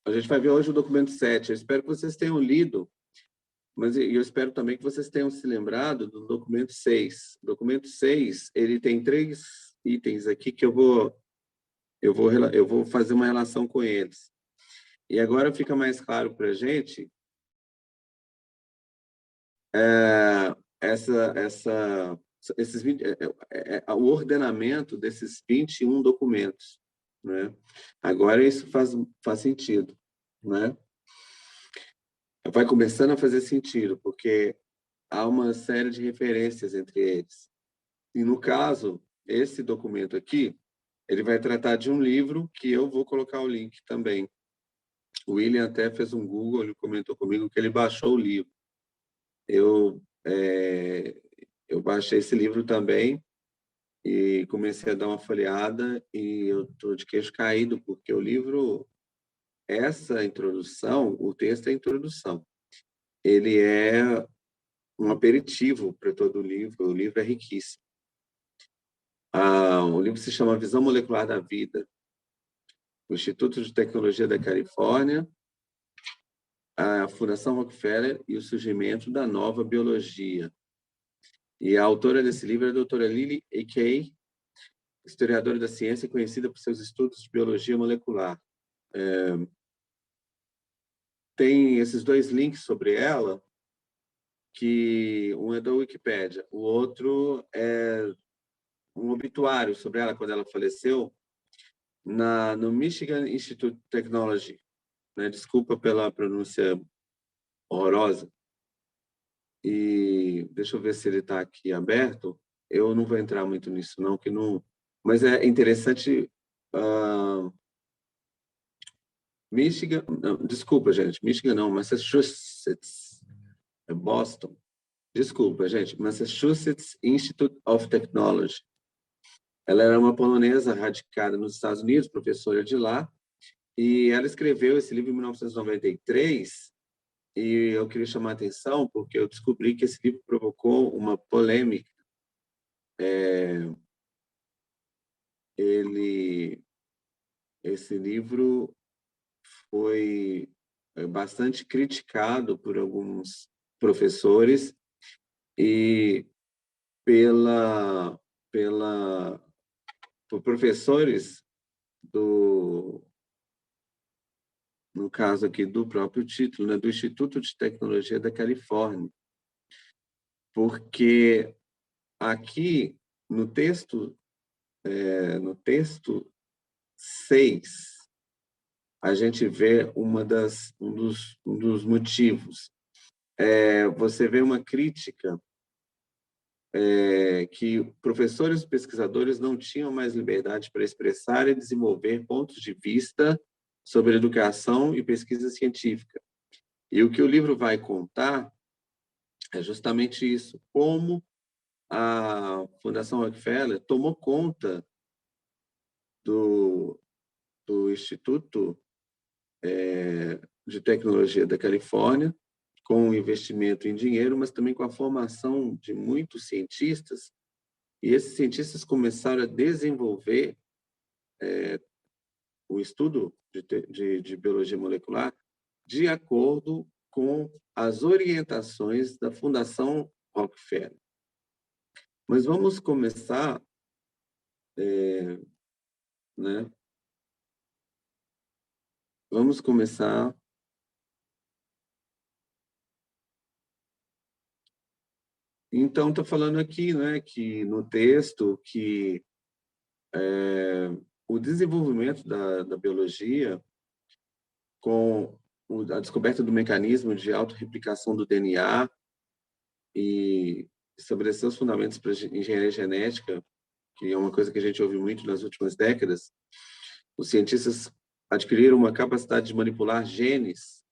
A gente vai ver hoje o documento 7. Eu espero que vocês tenham lido, mas eu espero também que vocês tenham se lembrado do documento 6. O documento 6, ele tem 3 itens aqui que eu vou fazer uma relação com eles. E agora fica mais claro para a gente esses 20, o ordenamento desses 21 documentos, né? Agora isso faz sentido, né? Vai começando a fazer sentido, porque há uma série de referências entre eles. E, no caso, esse documento aqui, ele vai tratar de um livro que eu vou colocar o link também. O William até fez um Google, ele comentou comigo que ele baixou o livro. Eu baixei esse livro também e comecei a dar uma folheada e eu estou de queixo caído, porque o livro, essa introdução, o texto é a introdução. Ele é um aperitivo para todo o livro é riquíssimo. O livro se chama Visão Molecular da Vida, o Instituto de Tecnologia da Califórnia, a Fundação Rockefeller e o surgimento da nova biologia. E a autora desse livro é a doutora Lily Kay, historiadora da ciência conhecida por seus estudos de biologia molecular. Tem esses 2 links sobre ela, que um é da Wikipédia, o outro é um obituário sobre ela quando ela faleceu no Michigan Institute of Technology, né? Desculpa pela pronúncia horrorosa. E deixa eu ver se ele está aqui aberto. Eu não vou entrar muito nisso, não, que não. Mas é interessante. Michigan, não, desculpa, gente. Michigan não, Massachusetts, é Boston. Desculpa, gente. Massachusetts Institute of Technology. Ela era uma polonesa radicada nos Estados Unidos, professora de lá, e ela escreveu esse livro em 1993, e eu queria chamar a atenção porque eu descobri que esse livro provocou uma polêmica. Esse livro foi bastante criticado por alguns professores e por professores no caso aqui do próprio título, né, do Instituto de Tecnologia da Califórnia, porque aqui no texto 6, a gente vê um dos motivos. Você vê uma crítica que professores e pesquisadores não tinham mais liberdade para expressar e desenvolver pontos de vista sobre educação e pesquisa científica. E o que o livro vai contar é justamente isso, como a Fundação Rockefeller tomou conta do Instituto de Tecnologia da Califórnia, com o investimento em dinheiro, mas também com a formação de muitos cientistas, e esses cientistas começaram a desenvolver o estudo de biologia molecular de acordo com as orientações da Fundação Rockefeller. Mas vamos começar, né? Vamos começar então, está falando aqui, né, que no texto que o desenvolvimento da biologia com a descoberta do mecanismo de autorreplicação do DNA e estabelecer os fundamentos para a engenharia genética, que é uma coisa que a gente ouve muito nas últimas décadas, os cientistas adquiriram uma capacidade de manipular genes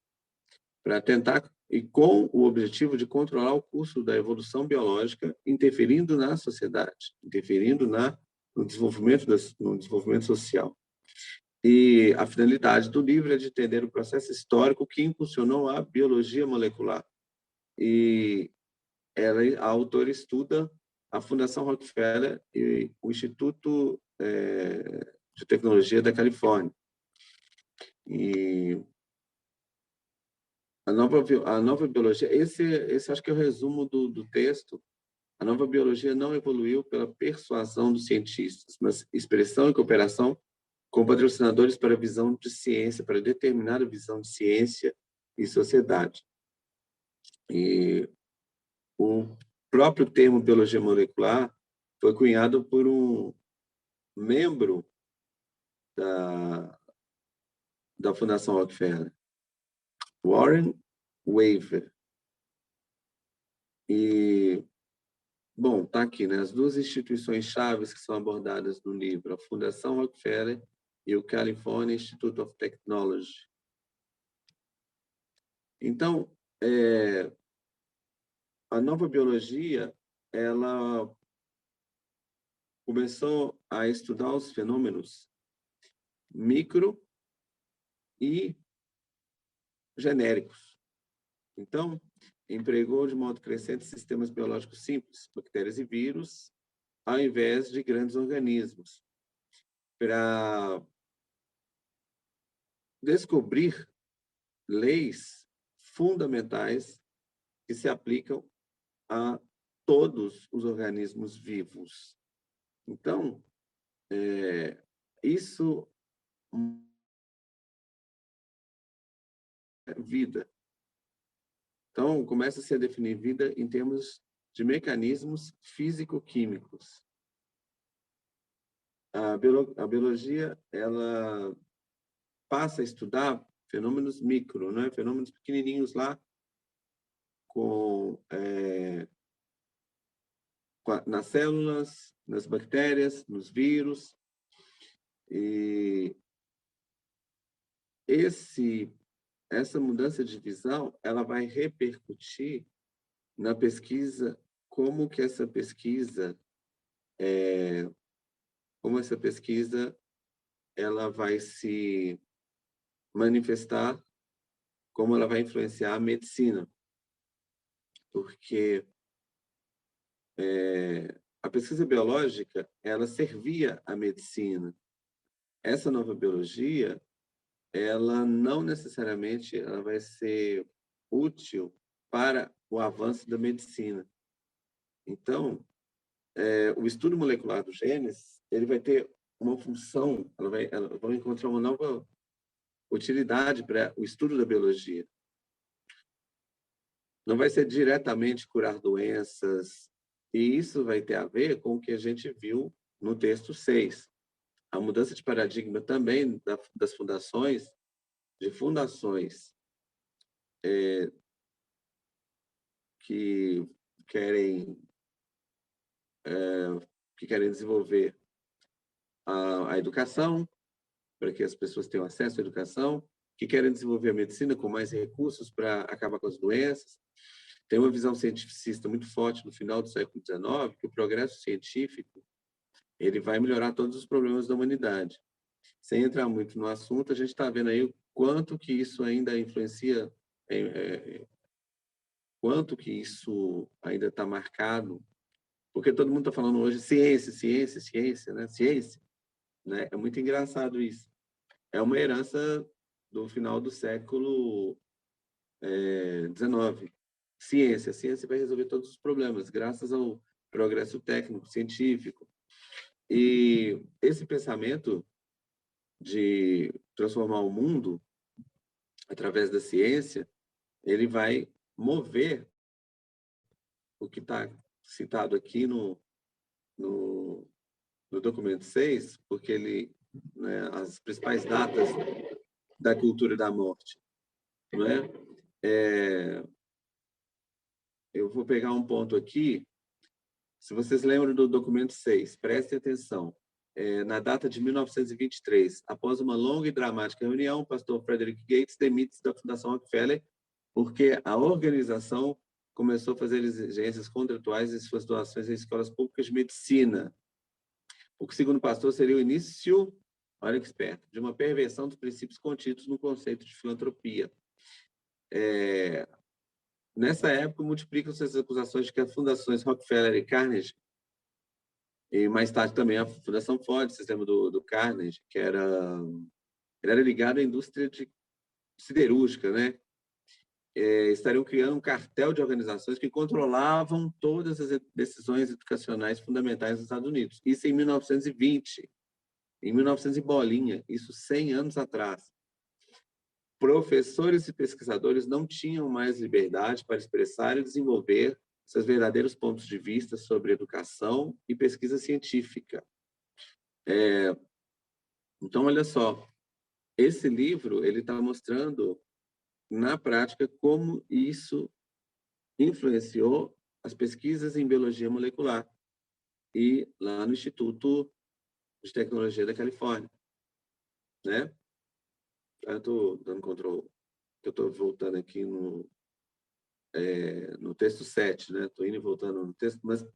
para tentar, e com o objetivo de controlar o curso da evolução biológica, interferindo na sociedade, interferindo no desenvolvimento social. E a finalidade do livro é de entender o processo histórico que impulsionou a biologia molecular. E a autora estuda a Fundação Rockefeller e o Instituto de Tecnologia da Califórnia. E A nova biologia, esse acho que é o resumo do texto. A nova biologia não evoluiu pela persuasão dos cientistas, mas expressão e cooperação com patrocinadores para a visão de ciência, para determinar a visão de ciência e sociedade. E o próprio termo biologia molecular foi cunhado por um membro da Fundação Rockefeller, Warren Waver. E, bom, está aqui, né? As duas instituições chaves que são abordadas no livro, a Fundação Rockefeller e o California Institute of Technology. Então, a nova biologia, ela começou a estudar os fenômenos micro e genéricos. Então, empregou de modo crescente sistemas biológicos simples, bactérias e vírus, ao invés de grandes organismos, para descobrir leis fundamentais que se aplicam a todos os organismos vivos. Então, isso é vida. Então, começa-se a definir vida em termos de mecanismos físico-químicos. A biologia, ela passa a estudar fenômenos micro, né? Fenômenos pequenininhos lá, nas células, nas bactérias, nos vírus. E essa mudança de visão, ela vai repercutir na pesquisa, como essa pesquisa ela vai se manifestar, como ela vai influenciar a medicina. Porque a pesquisa biológica, ela servia à medicina. Essa nova biologia, ela não necessariamente ela vai ser útil para o avanço da medicina. Então, o estudo molecular dos genes, ele vai ter uma função, ela vai encontrar uma nova utilidade para o estudo da biologia. Não vai ser diretamente curar doenças, e isso vai ter a ver com o que a gente viu no texto 6. A mudança de paradigma também das fundações, de fundações que querem desenvolver a educação, para que as pessoas tenham acesso à educação, que querem desenvolver a medicina com mais recursos para acabar com as doenças. Tem uma visão cientificista muito forte no final do século XIX, que o progresso científico ele vai melhorar todos os problemas da humanidade. Sem entrar muito no assunto, a gente está vendo aí o quanto que isso ainda influencia, quanto que isso ainda está marcado, porque todo mundo está falando hoje ciência, ciência, ciência, né? Ciência, né? É muito engraçado isso. É uma herança do final do século XIX. Ciência. A ciência vai resolver todos os problemas, graças ao progresso técnico, científico. E esse pensamento de transformar o mundo através da ciência, ele vai mover o que está citado aqui no documento 6, porque ele, né, as principais datas da cultura da morte, não é? Eu vou pegar um ponto aqui. Se vocês lembram do documento 6, prestem atenção. Na data de 1923, após uma longa e dramática reunião, o pastor Frederick Gates demite-se da Fundação Rockefeller porque a organização começou a fazer exigências contratuais em suas doações em escolas públicas de medicina. O que, segundo o pastor, seria o início, olha que esperto, de uma perversão dos princípios contidos no conceito de filantropia. Nessa época, multiplicam-se as acusações de que as fundações Rockefeller e Carnegie, e mais tarde também a Fundação Ford, sistema do Carnegie, que era ligado à indústria siderúrgica, né? estariam criando um cartel de organizações que controlavam todas as decisões educacionais fundamentais nos Estados Unidos. Isso em 1920, em 1900 e bolinha, isso 100 anos atrás. Professores e pesquisadores não tinham mais liberdade para expressar e desenvolver seus verdadeiros pontos de vista sobre educação e pesquisa científica. Então, olha só, esse livro ele está mostrando na prática como isso influenciou as pesquisas em biologia molecular e lá no Instituto de Tecnologia da Califórnia, né? Eu estou dando control, eu estou voltando aqui no texto 7, né? Estou indo e voltando no texto, mas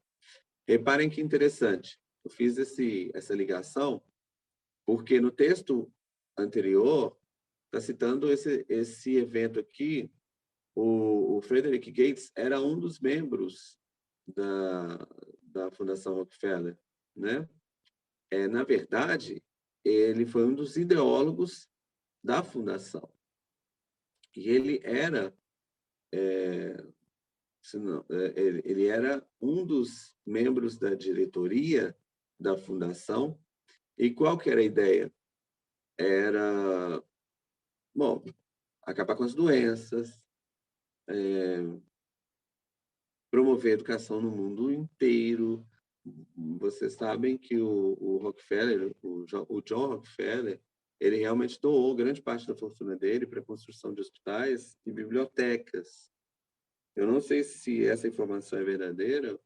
reparem que interessante. Eu fiz essa ligação porque no texto anterior está citando esse evento aqui. O Frederick Gates era um dos membros da Fundação Rockefeller, né? Na verdade, ele foi um dos ideólogos da fundação. E ele era, ele era um dos membros da diretoria da fundação. E qual que era a ideia? Era, bom, acabar com as doenças, promover a educação no mundo inteiro. Vocês sabem que o Rockefeller, o John Rockefeller, ele realmente doou grande parte da fortuna dele para a construção de hospitais e bibliotecas. Eu não sei se essa informação é verdadeira,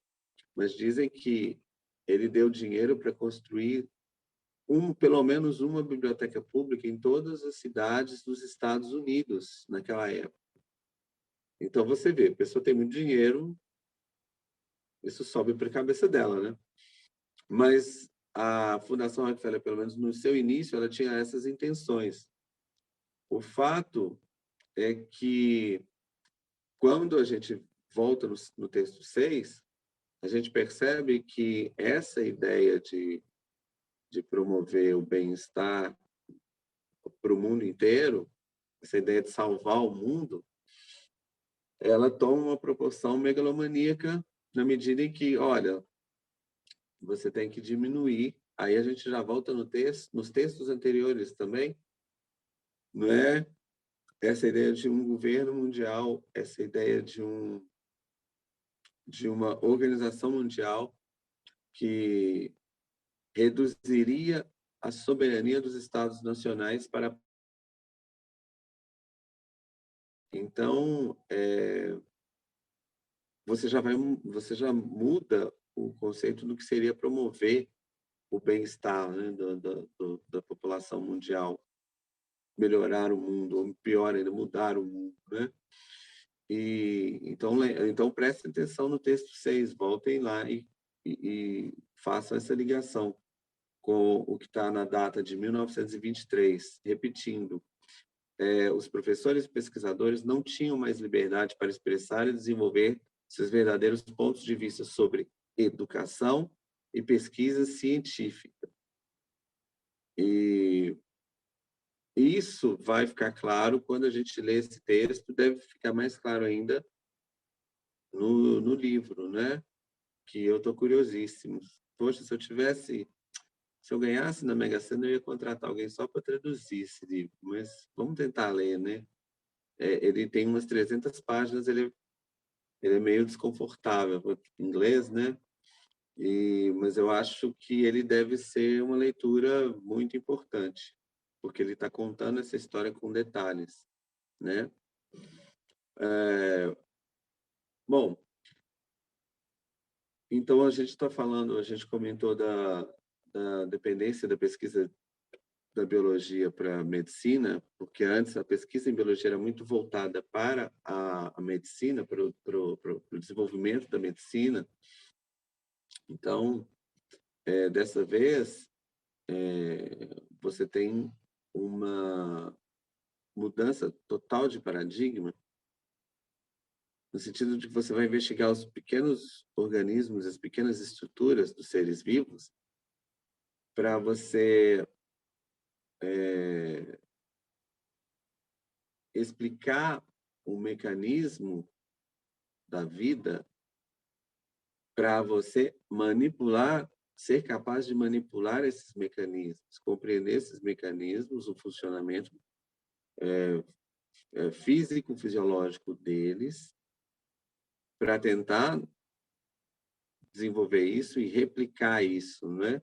mas dizem que ele deu dinheiro para construir pelo menos uma biblioteca pública em todas as cidades dos Estados Unidos naquela época. Então você vê, a pessoa tem muito dinheiro, isso sobe para a cabeça dela, né? Mas a Fundação Rockefeller, pelo menos no seu início, ela tinha essas intenções. O fato é que, quando a gente volta no texto 6, a gente percebe que essa ideia de promover o bem-estar para o mundo inteiro, essa ideia de salvar o mundo, ela toma uma proporção megalomaníaca na medida em que, olha, você tem que diminuir. Aí a gente já volta nos textos anteriores também, não é? Essa ideia de um governo mundial, essa ideia de uma organização mundial que reduziria a soberania dos Estados nacionais para... Então, você já muda o conceito do que seria promover o bem-estar, né, da população mundial, melhorar o mundo, ou pior ainda, mudar o mundo, né? Então prestem atenção no texto 6, voltem lá e façam essa ligação com o que está na data de 1923. Repetindo, os professores e pesquisadores não tinham mais liberdade para expressar e desenvolver seus verdadeiros pontos de vista sobre educação e pesquisa científica. E isso vai ficar claro quando a gente lê esse texto, deve ficar mais claro ainda no livro, né? Que eu estou curiosíssimo. Poxa, se eu ganhasse na Mega Sena, eu ia contratar alguém só para traduzir esse livro, mas vamos tentar ler, né? Ele tem umas 300 páginas, ele é meio desconfortável em inglês, né? Mas eu acho que ele deve ser uma leitura muito importante, porque ele está contando essa história com detalhes, né? Bom, então a gente está falando, a gente comentou da dependência da pesquisa da biologia para a medicina, porque antes a pesquisa em biologia era muito voltada para a medicina, para o desenvolvimento da medicina. Então, dessa vez, você tem uma mudança total de paradigma, no sentido de que você vai investigar os pequenos organismos, as pequenas estruturas dos seres vivos, para você explicar um mecanismo da vida para você manipular, ser capaz de manipular esses mecanismos, compreender esses mecanismos, o funcionamento físico, fisiológico deles, para tentar desenvolver isso e replicar isso, né?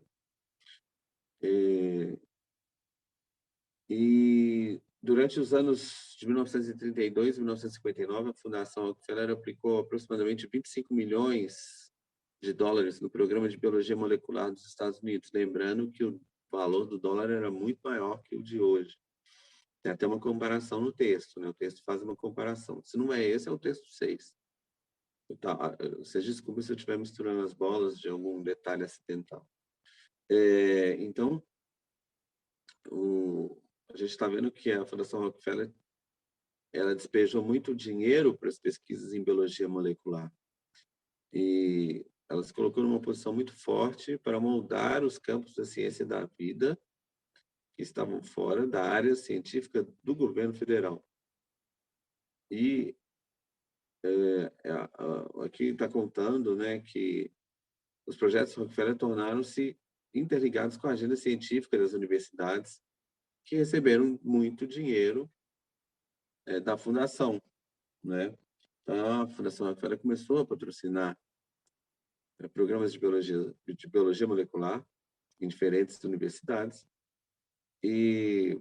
E durante os anos de 1932 e 1959, a Fundação Rockefeller aplicou aproximadamente 25 milhões de dólares no programa de biologia molecular dos Estados Unidos, lembrando que o valor do dólar era muito maior que o de hoje. Tem até uma comparação no texto, né? O texto faz uma comparação. Se não é esse, é o texto 6. Tá, vocês desculpem se eu estiver misturando as bolas de algum detalhe acidental. Então, a gente está vendo que a Fundação Rockefeller ela despejou muito dinheiro para as pesquisas em biologia molecular. E ela se colocou numa posição muito forte para moldar os campos da ciência e da vida que estavam fora da área científica do governo federal. E aqui está contando, né, que os projetos Rockefeller tornaram-se interligados com a agenda científica das universidades, que receberam muito dinheiro da fundação, né? Então, a Fundação Rockefeller começou a patrocinar programas de biologia molecular em diferentes universidades e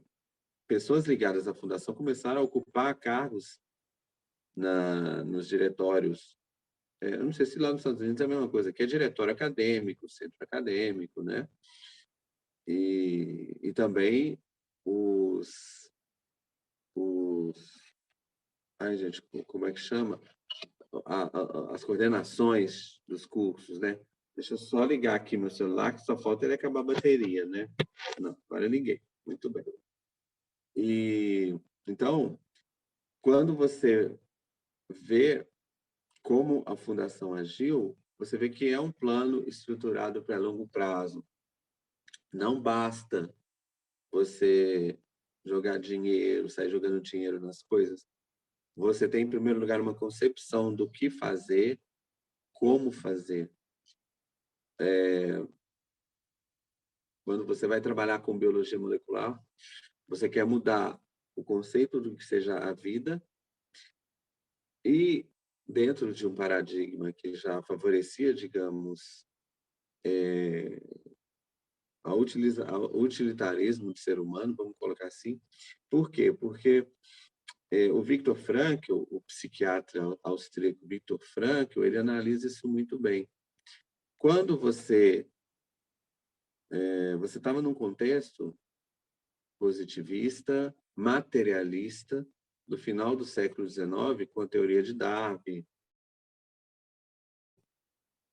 pessoas ligadas à fundação começaram a ocupar cargos nos diretórios. Eu não sei se lá nos Estados Unidos é a mesma coisa, que é diretório acadêmico, centro acadêmico, né? E também ai, gente, como é que chama? As coordenações dos cursos, né? Deixa eu só ligar aqui meu celular, que só falta ele acabar a bateria, né? Não, agora eu liguei. Muito bem. E, então, quando você vê como a fundação agiu, você vê que é um plano estruturado para longo prazo. Não basta você jogar dinheiro, sair jogando dinheiro nas coisas. Você tem, em primeiro lugar, uma concepção do que fazer, como fazer. Quando você vai trabalhar com biologia molecular, você quer mudar o conceito do que seja a vida e, dentro de um paradigma que já favorecia, digamos, o utilitarismo do ser humano, vamos colocar assim. Por quê? Porque o Viktor Frankl, o psiquiatra austríaco Viktor Frankl, ele analisa isso muito bem. Quando você estava num contexto positivista, materialista, do final do século XIX, com a teoria de Darwin,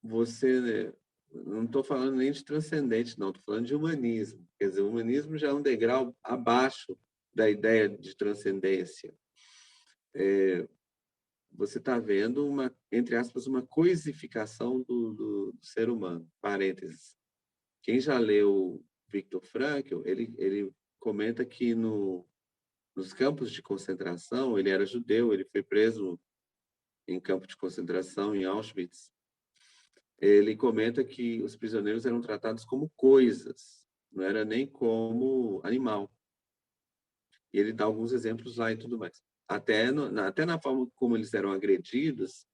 você, não estou falando nem de transcendente, não, estou falando de humanismo. Quer dizer, o humanismo já é um degrau abaixo da ideia de transcendência. Você está vendo uma, entre aspas, uma coisificação do ser humano. Parênteses. Quem já leu Viktor Frankl, ele comenta que nos campos de concentração, ele era judeu, ele foi preso em campo de concentração em Auschwitz. Ele comenta que os prisioneiros eram tratados como coisas, não era nem como animal. E ele dá alguns exemplos lá e tudo mais. Até na forma como eles eram agredidos,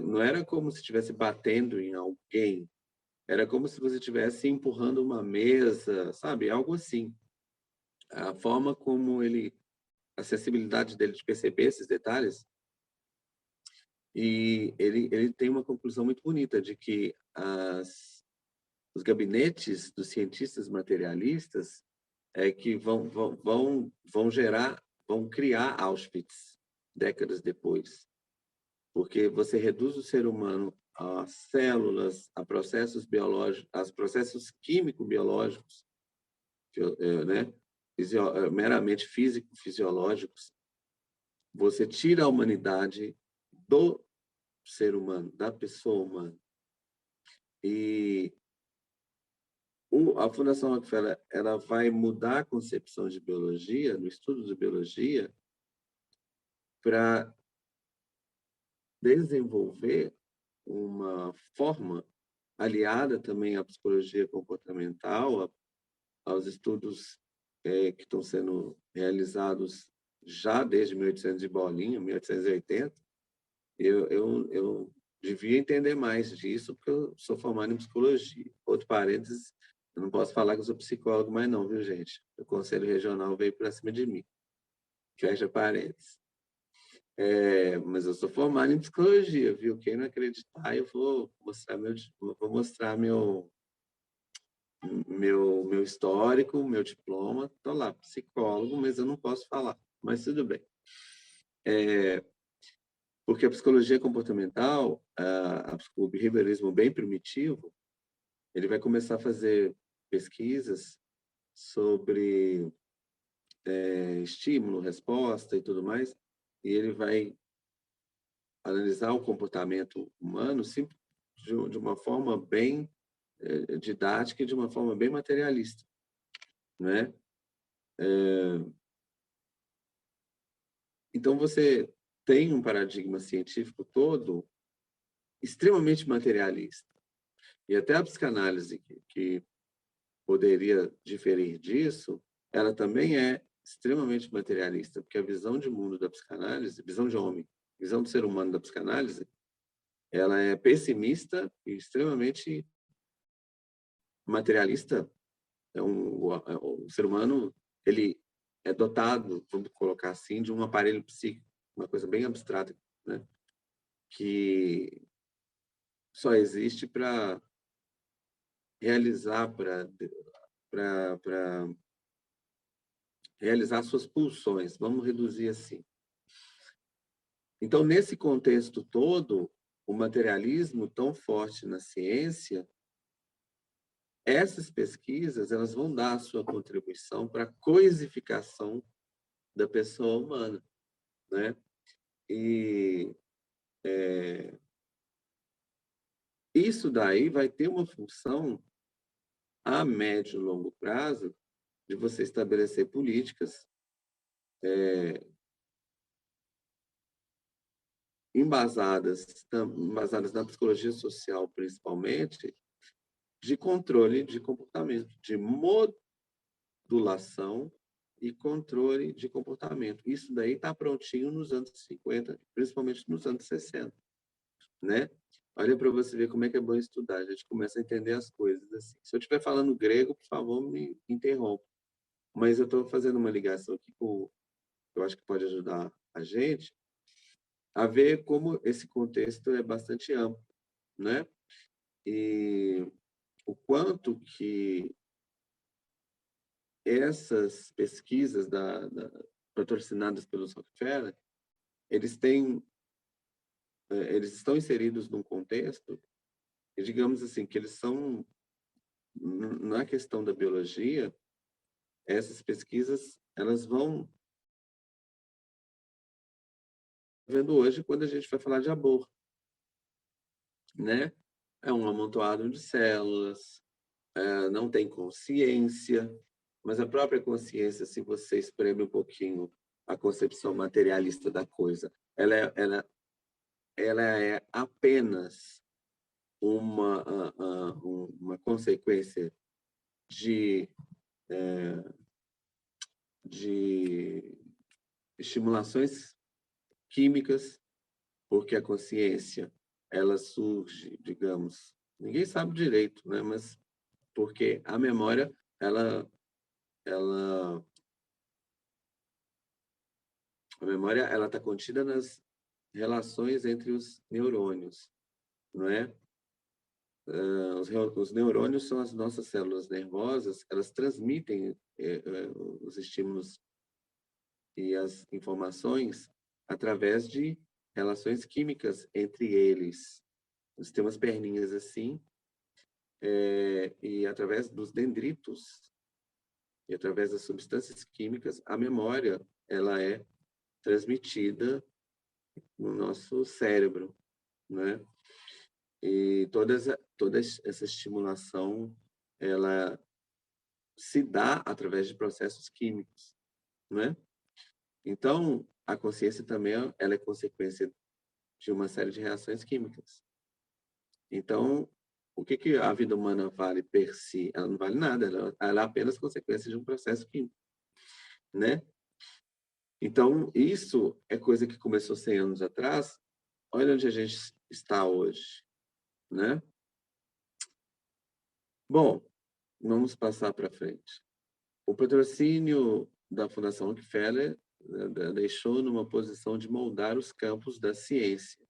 não era como se estivesse batendo em alguém, era como se você estivesse empurrando uma mesa, sabe? Algo assim. A forma como a sensibilidade dele de perceber esses detalhes, e ele tem uma conclusão muito bonita de que os gabinetes dos cientistas materialistas que vão criar Auschwitz décadas depois, porque você reduz o ser humano a células, a processos biológicos, a processos químico-biológicos, né, meramente físico-fisiológicos. Você tira a humanidade do ser humano, da pessoa humana. E a Fundação Rockefeller ela vai mudar a concepção de biologia, no estudo de biologia, para desenvolver uma forma aliada também à psicologia comportamental, aos estudos que estão sendo realizados já desde 1800 e bolinha, 1880. Eu devia entender mais disso, porque eu sou formado em psicologia. Outro parênteses, eu não posso falar que eu sou psicólogo, mas não, viu, gente? O Conselho Regional veio para cima de mim. Fecha parênteses. Mas eu sou formado em psicologia, viu? Quem não acreditar, eu vou mostrar meu histórico, meu diploma. Estou lá, psicólogo, mas eu não posso falar. Mas tudo bem. Porque a psicologia comportamental, o behaviorismo bem primitivo, ele vai começar a fazer pesquisas sobre estímulo, resposta e tudo mais, e ele vai analisar o comportamento humano de uma forma bem didática e de uma forma bem materialista, né? Então, você tem um paradigma científico todo extremamente materialista. E até a psicanálise, que poderia diferir disso, ela também é extremamente materialista, porque a visão de mundo da psicanálise, visão de homem, visão do ser humano da psicanálise, ela é pessimista e extremamente materialista. O ser humano, ele é dotado, vamos colocar assim, de um aparelho psíquico, uma coisa bem abstrata, né? Que só existe para realizar, para realizar suas pulsões, vamos reduzir assim. Então, nesse contexto todo, o materialismo tão forte na ciência, essas pesquisas elas vão dar a sua contribuição para a coisificação da pessoa humana, né? E isso daí vai ter uma função a médio e longo prazo de você estabelecer políticas embasadas na psicologia social, principalmente, de controle de comportamento, de modulação e controle de comportamento. Isso daí está prontinho nos anos 50, principalmente nos anos 60, né? Olha para você ver como é que é bom estudar. A gente começa a entender as coisas assim. Se eu estiver falando grego, por favor, me interrompa. Mas eu estou fazendo uma ligação aqui com, eu acho que pode ajudar a gente a ver como esse contexto é bastante amplo, né? E o quanto que essas pesquisas patrocinadas pelos Rockefeller, eles estão inseridos num contexto, e digamos assim, que eles são, na questão da biologia, essas pesquisas, elas vão vendo hoje quando a gente vai falar de aborto, né? É um amontoado de células, não tem consciência, mas a própria consciência, se você espreme um pouquinho a concepção materialista da coisa, ela é apenas uma consequência de, de estimulações químicas, porque a consciência ela surge, digamos, ninguém sabe direito, né? Mas porque a memória ela a memória ela está contida nas relações entre os neurônios, não é? Os neurônios são as nossas células nervosas, elas transmitem os estímulos e as informações através de relações químicas entre eles. Nós temos perninhas assim, e através dos dendritos e através das substâncias químicas, a memória ela é transmitida no nosso cérebro, né? E toda essa estimulação, ela se dá através de processos químicos, né? Então, a consciência também ela é consequência de uma série de reações químicas. Então, o que que a vida humana vale per si? Ela não vale nada, ela é apenas consequência de um processo químico, né? Então, isso é coisa que começou 100 anos atrás. Olha onde a gente está hoje, né? Bom, vamos passar para frente. O patrocínio da Fundação Rockefeller deixou numa posição de moldar os campos da ciência,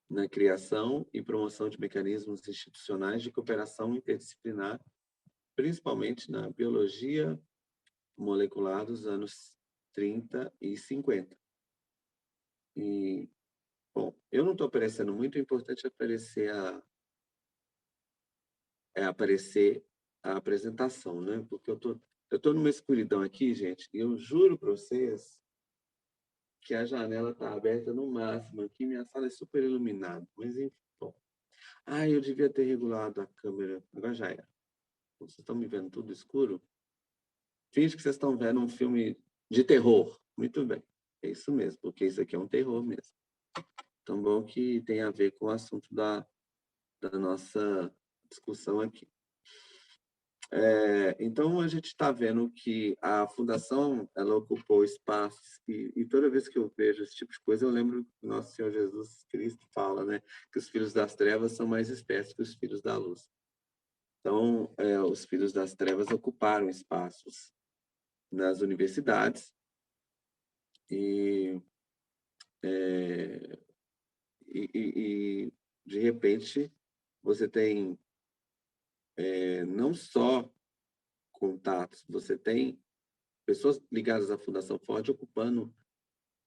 na criação e promoção de mecanismos institucionais de cooperação interdisciplinar, principalmente na biologia molecular dos anos 30 e 50. E, bom, eu não estou aparecendo muito, é importante aparecer a apresentação, né? Porque eu tô numa escuridão aqui, gente, e eu juro para vocês que a janela está aberta no máximo aqui, minha sala é super iluminada, mas enfim, bom. Eu devia ter regulado a câmera, agora já era. Vocês estão me vendo tudo escuro? Finge que vocês estão vendo um filme de terror. Muito bem, é isso mesmo, porque isso aqui é um terror mesmo. Tão bom que tem a ver com o assunto da nossa discussão aqui. Então, a gente está vendo que a Fundação ela ocupou espaços, e toda vez que eu vejo esse tipo de coisa, eu lembro que Nosso Senhor Jesus Cristo fala, né, que os filhos das trevas são mais espertos que os filhos da luz. Então, os filhos das trevas ocuparam espaços nas universidades e, é, de repente, você tem não só contatos, você tem pessoas ligadas à Fundação Ford ocupando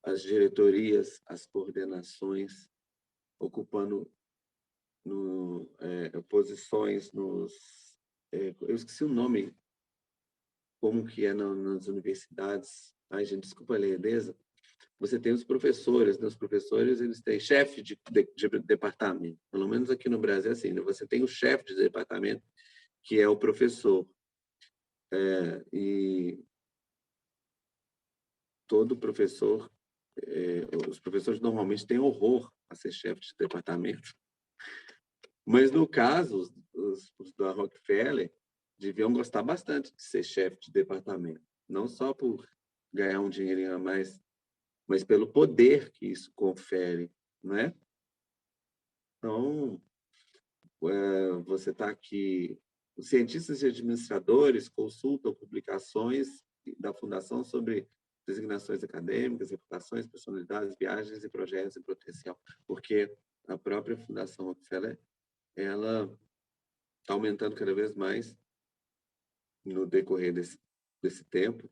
as diretorias, as coordenações, ocupando posições nos... eu esqueci o nome, como que é nas universidades. Ai, gente, desculpa a lerdeza. Você tem os professores, né? Os professores eles têm chefe de departamento. Pelo menos aqui no Brasil é assim, né? Você tem o chefe de departamento, que é o professor. E todo professor, os professores normalmente têm horror a ser chefe de departamento. Mas, no caso, os da Rockefeller deviam gostar bastante de ser chefe de departamento. Não só por ganhar um dinheirinho a mais, mas pelo poder que isso confere, não é? Então, você está aqui... Os cientistas e administradores consultam publicações da Fundação sobre designações acadêmicas, reputações, personalidades, viagens e projetos em potencial, porque a própria Fundação Rockefeller ela está aumentando cada vez mais no decorrer desse tempo,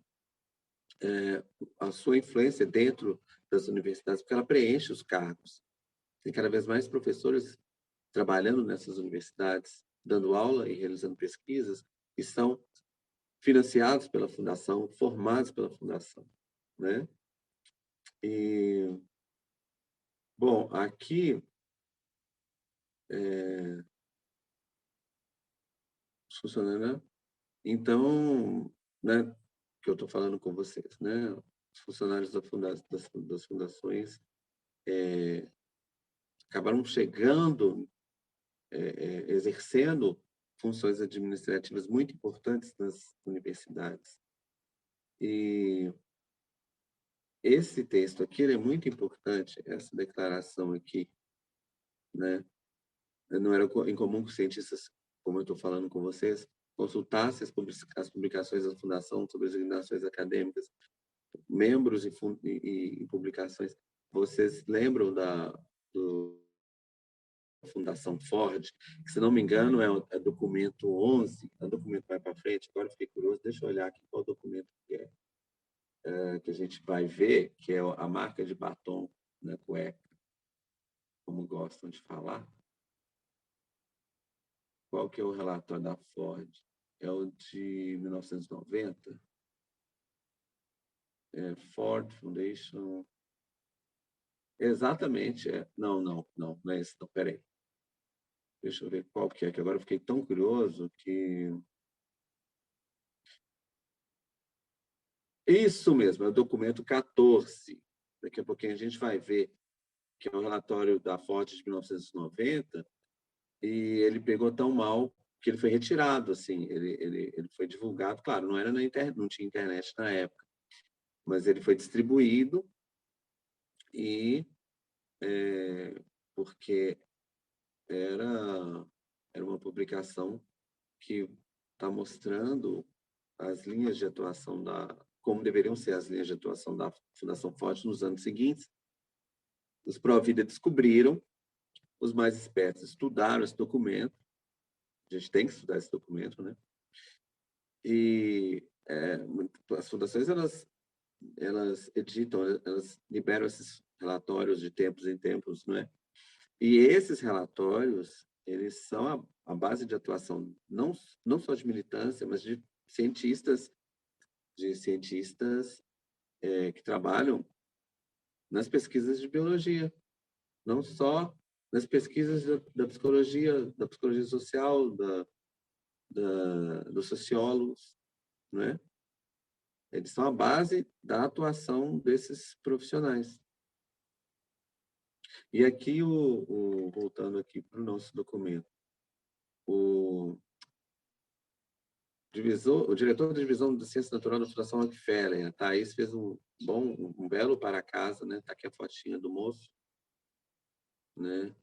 a sua influência dentro das universidades, porque ela preenche os cargos. Tem cada vez mais professores trabalhando nessas universidades, dando aula e realizando pesquisas, que são financiados pela Fundação, formados pela Fundação, né? E, bom, aqui, funcionando, né? Então, né, que eu estou falando com vocês, né? Os funcionários das fundações acabaram chegando, exercendo funções administrativas muito importantes nas universidades. E esse texto aqui ele é muito importante, essa declaração aqui, né? Não era incomum que os cientistas, como eu estou falando com vocês, consultassem as publicações da Fundação sobre as designações acadêmicas, membros e publicações. Vocês lembram do Fundação Ford, que, se não me engano, é documento 11, é o documento que vai para frente, agora fiquei curioso, deixa eu olhar aqui qual documento que a gente vai ver, que é a marca de batom na cueca, como gostam de falar. Qual que é o relatório da Ford? É o de 1990? Ford Foundation... Exatamente, não é esse, não, peraí. Deixa eu ver qual que é, que agora eu fiquei tão curioso que... Isso mesmo, é o documento 14. Daqui a pouquinho a gente vai ver que é um relatório da Ford de 1990, e ele pegou tão mal que ele foi retirado, assim, ele foi divulgado, claro, não era na internet, não tinha internet na época, mas ele foi distribuído e porque era era uma publicação que está mostrando as linhas de atuação como deveriam ser as linhas de atuação da Fundação Ford nos anos seguintes. Os pró-vida descobriram, os mais espertos estudaram esse documento, a gente tem que estudar esse documento, né? E as fundações, elas editam, elas liberam esses relatórios de tempos em tempos, não é? E esses relatórios, eles são a base de atuação não só de militância, mas de cientistas que trabalham nas pesquisas de biologia, não só nas pesquisas da psicologia social, dos sociólogos, né? Eles são a base da atuação desses profissionais. E aqui, voltando aqui para o nosso documento, o diretor da divisão de ciência natural da Fundação Rockefeller, a Thaís, fez um belo para casa, né? Está aqui a fotinha do moço, né?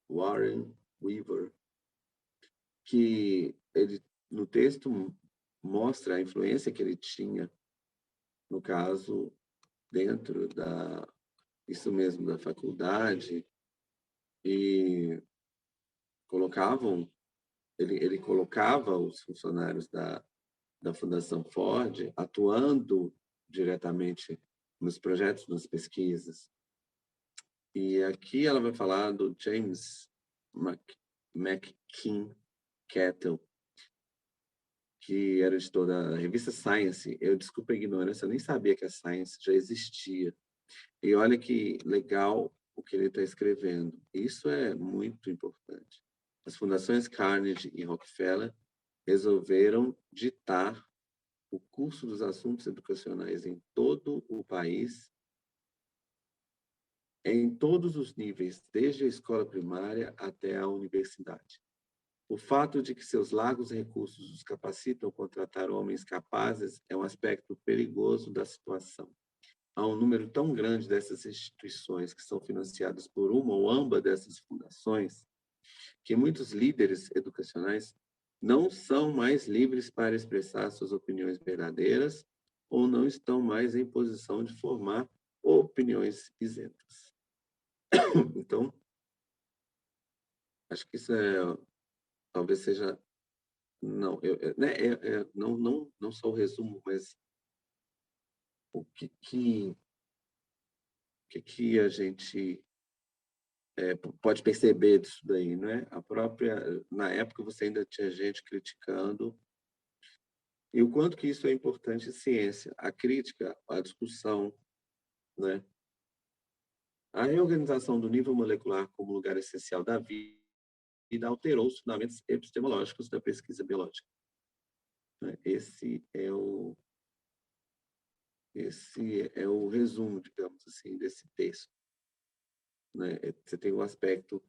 Warren Weaver, que ele, no texto, mostra a influência que ele tinha, no caso, dentro isso mesmo, da faculdade, e ele colocava os funcionários da Fundação Ford atuando diretamente nos projetos, nas pesquisas. E aqui ela vai falar do James McKean Kettle, que era editor da revista Science. Eu, desculpa a ignorância, eu nem sabia que a Science já existia. E olha que legal o que ele está escrevendo. Isso é muito importante. As fundações Carnegie e Rockefeller resolveram ditar o curso dos assuntos educacionais em todo o país, em todos os níveis, desde a escola primária até a universidade. O fato de que seus largos recursos os capacitam a contratar homens capazes é um aspecto perigoso da situação. Há um número tão grande dessas instituições que são financiadas por uma ou ambas dessas fundações, que muitos líderes educacionais não são mais livres para expressar suas opiniões verdadeiras ou não estão mais em posição de formar opiniões isentas. Então, acho que isso talvez seja não, né, não só o resumo, mas o que a gente pode perceber disso daí, né? Na época você ainda tinha gente criticando, e o quanto que isso é importante em ciência, a crítica, a discussão, né? A reorganização do nível molecular como lugar essencial da vida alterou os fundamentos epistemológicos da pesquisa biológica, né? Esse é o resumo, digamos assim, desse texto, né? Você tem o aspecto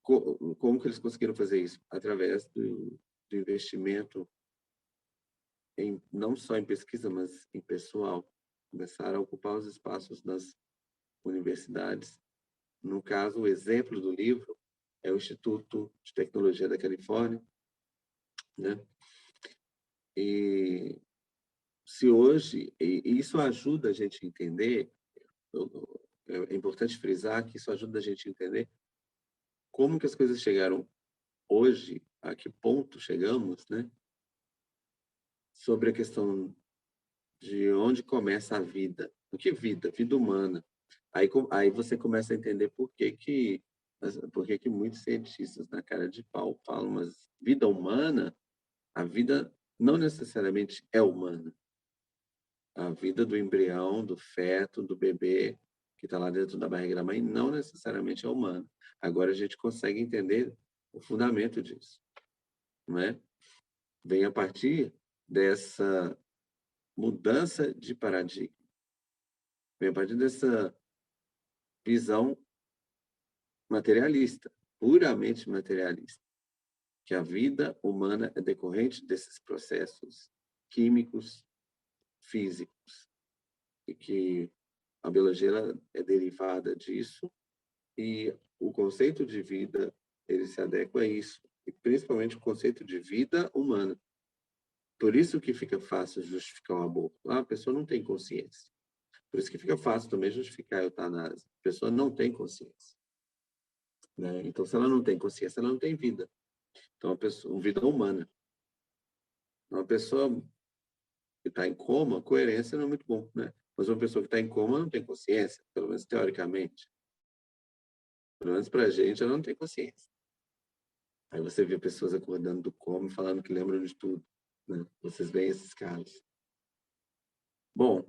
como que eles conseguiram fazer isso? Através do investimento não só em pesquisa, mas em pessoal. Começaram a ocupar os espaços das universidades. No caso, o exemplo do livro é o Instituto de Tecnologia da Califórnia, né? E se hoje, e isso ajuda a gente a entender, é importante frisar que isso ajuda a gente a entender como que as coisas chegaram hoje, a que ponto chegamos, né? Sobre a questão de onde começa a vida. O que vida? Vida humana. Aí você começa a entender por que muitos cientistas na cara de pau falam, mas vida humana, a vida não necessariamente é humana. A vida do embrião, do feto, do bebê que está lá dentro da barriga da mãe não necessariamente é humana. Agora a gente consegue entender o fundamento disso, não é? Vem a partir dessa mudança de paradigma. Vem a partir dessa visão materialista, puramente materialista, que a vida humana é decorrente desses processos químicos, físicos, e que a biologia ela é derivada disso, e o conceito de vida ele se adequa a isso, e principalmente o conceito de vida humana. Por isso que fica fácil justificar o aborto. A pessoa não tem consciência. Por isso que fica fácil também justificar a eutanásia. A pessoa não tem consciência, né? Então, se ela não tem consciência, ela não tem vida. Então, uma vida humana. Uma pessoa que está em coma, coerência não é muito bom, né? Mas uma pessoa que está em coma não tem consciência, pelo menos teoricamente. Pelo menos para a gente, ela não tem consciência. Aí você vê pessoas acordando do coma e falando que lembram de tudo, né? Vocês veem esses casos. Bom,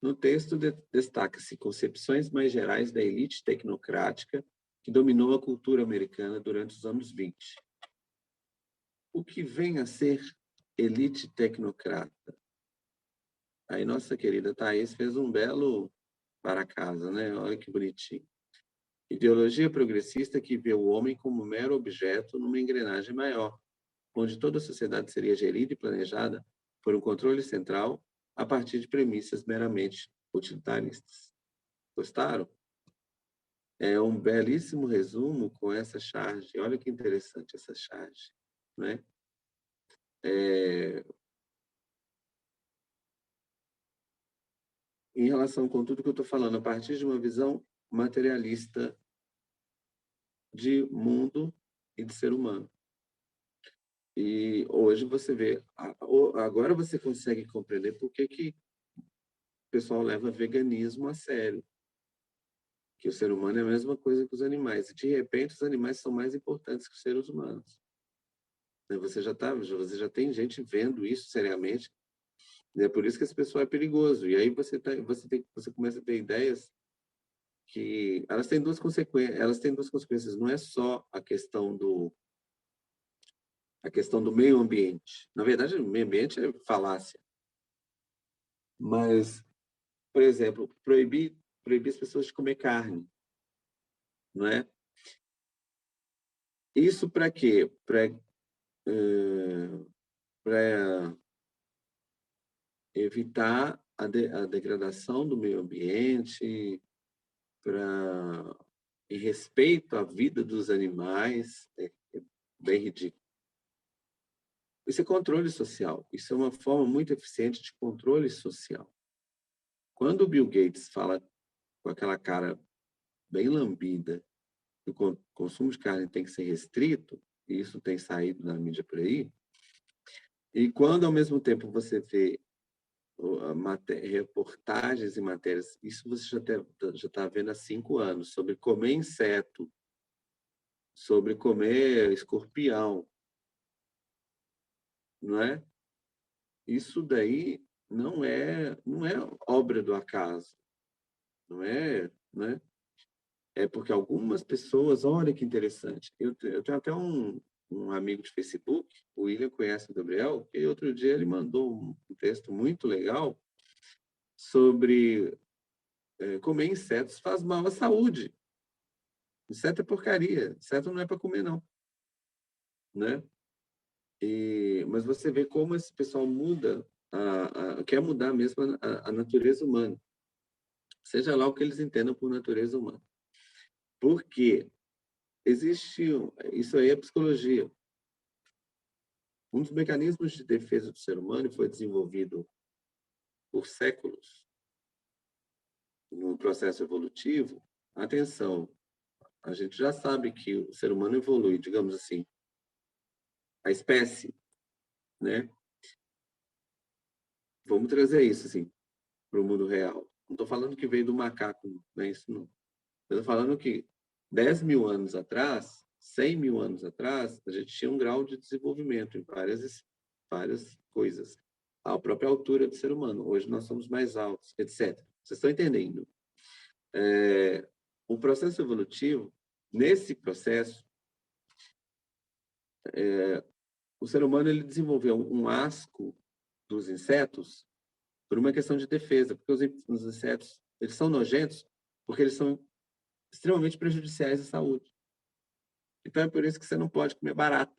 no texto destaca-se concepções mais gerais da elite tecnocrática que dominou a cultura americana durante os anos 20. O que vem a ser elite tecnocrata? Aí nossa querida Thaís fez um belo para casa, né? Olha que bonitinho. Ideologia progressista que vê o homem como mero objeto numa engrenagem maior, onde toda a sociedade seria gerida e planejada por um controle central a partir de premissas meramente utilitaristas. Gostaram? É um belíssimo resumo com essa charge. Olha que interessante essa charge, né? Em relação com tudo que eu estou falando, a partir de uma visão materialista de mundo e de ser humano. E hoje você vê, agora você consegue compreender por que o pessoal leva veganismo a sério. Que o ser humano é a mesma coisa que os animais. E, de repente, os animais são mais importantes que os seres humanos. Você já tem gente vendo isso seriamente. É por isso que esse pessoal é perigoso. E aí você começa a ter ideias que elas têm duas consequências. Não é só a questão do meio ambiente. Na verdade, o meio ambiente é falácia. Mas, por exemplo, proibir as pessoas de comer carne, não é? Isso para quê? Para evitar a degradação do meio ambiente, em respeito à vida dos animais, é bem ridículo. Isso é controle social. Isso é uma forma muito eficiente de controle social. Quando o Bill Gates fala com aquela cara bem lambida que o consumo de carne tem que ser restrito, e isso tem saído na mídia por aí, e quando, ao mesmo tempo, você vê reportagens e matérias, isso você já está vendo há 5 anos, sobre comer inseto, sobre comer escorpião, não é? Isso daí não é obra do acaso, não é, né? É porque algumas pessoas, olha que interessante, eu tenho até um amigo de Facebook, o William conhece o Gabriel, e outro dia ele mandou um texto muito legal sobre comer insetos faz mal à saúde. Inseto é porcaria, inseto não é para comer não, né? Mas você vê como esse pessoal quer mudar mesmo a natureza humana, seja lá o que eles entendam por natureza humana. Porque isso aí é psicologia. Um dos mecanismos de defesa do ser humano foi desenvolvido por séculos no processo evolutivo. Atenção, a gente já sabe que o ser humano evolui, digamos assim, a espécie, né? Vamos trazer isso assim para o mundo real. Não estou falando que veio do macaco, não é isso não. Estou falando que 10 mil anos atrás, 100 mil anos atrás, a gente tinha um grau de desenvolvimento em várias coisas. A própria altura do ser humano. Hoje nós somos mais altos, etc. Vocês estão entendendo? O processo evolutivo, nesse processo, o ser humano ele desenvolveu um asco dos insetos por uma questão de defesa, porque os insetos eles são nojentos porque eles são extremamente prejudiciais à saúde. Então é por isso que você não pode comer barata.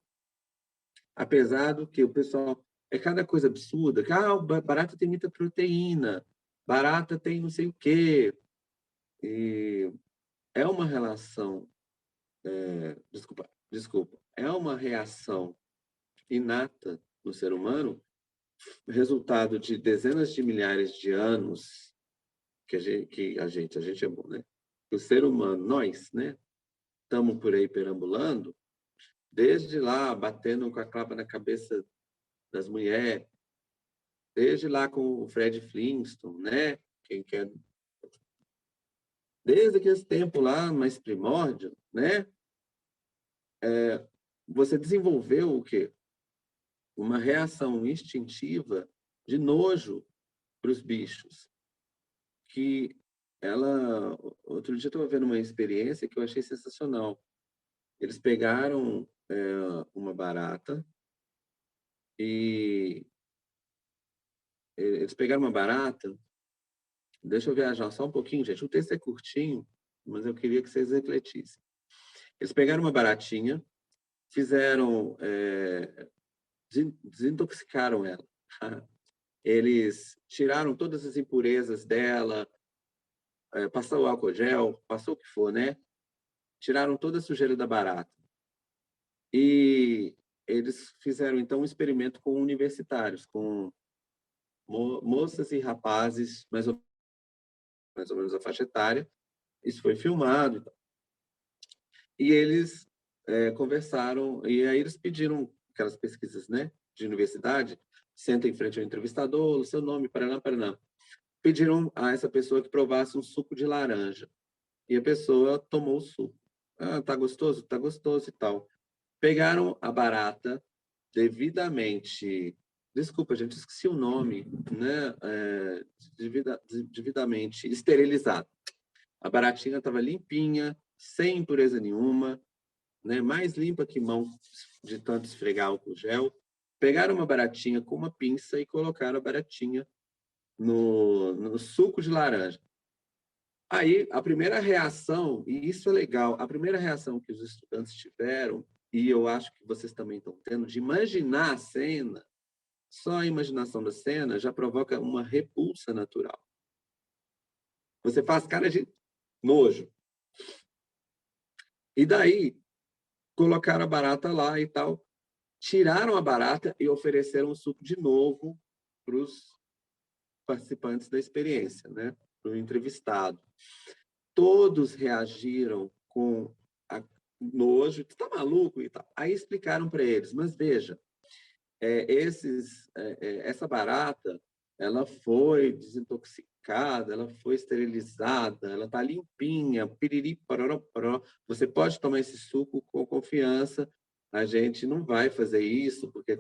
Apesar do que o pessoal é cada coisa absurda, que barata tem muita proteína, barata tem não sei o quê. E é uma relação, desculpa, é uma reação inata no ser humano, resultado de dezenas de milhares de anos que a gente é bom, né? O ser humano, nós, né? Estamos por aí perambulando, desde lá, batendo com a clava na cabeça das mulheres, desde lá com o Fred Flintstone, né? Quem quer... Desde aquele tempo lá, mais primórdio, né? Você desenvolveu o quê? Uma reação instintiva de nojo para os bichos, que ela... Outro dia eu estava vendo uma experiência que eu achei sensacional. Eles pegaram uma barata e eles pegaram uma barata. Deixa eu viajar só um pouquinho, gente. O texto é curtinho, mas eu queria que vocês refletissem. Eles pegaram uma baratinha, fizeram, desintoxicaram ela. Eles tiraram todas as impurezas dela, passou o álcool gel, passou o que for, né? Tiraram toda a sujeira da barata. E eles fizeram, então, um experimento com universitários, com moças e rapazes, mais ou menos a faixa etária. Isso foi filmado. E eles conversaram, e aí eles pediram aquelas pesquisas, né, de universidade, senta em frente ao entrevistador, o seu nome, paraná, paraná. Pediram a essa pessoa que provasse um suco de laranja. E a pessoa tomou o suco. Ah, tá gostoso? Tá gostoso e tal. Pegaram a barata devidamente... Desculpa, gente, esqueci o nome, né? Devidamente esterilizada. A baratinha estava limpinha, sem impureza nenhuma, né? Mais limpa que mão de tanto esfregar álcool gel. Pegaram uma baratinha com uma pinça e colocaram a baratinha no suco de laranja. Aí, a primeira reação, e isso é legal, a primeira reação que os estudantes tiveram, e eu acho que vocês também estão tendo, de imaginar a cena, só a imaginação da cena já provoca uma repulsa natural. Você faz cara de nojo. E daí, colocaram a barata lá e tal, tiraram a barata e ofereceram o suco de novo para os participantes da experiência, né? Para o entrevistado. Todos reagiram com nojo, tu tá maluco e tal. Aí explicaram para eles, mas veja, essa barata, ela foi desintoxicada, ela foi esterilizada, ela tá limpinha, piriri, pororó, pororó. Você pode tomar esse suco com confiança. A gente não vai fazer isso porque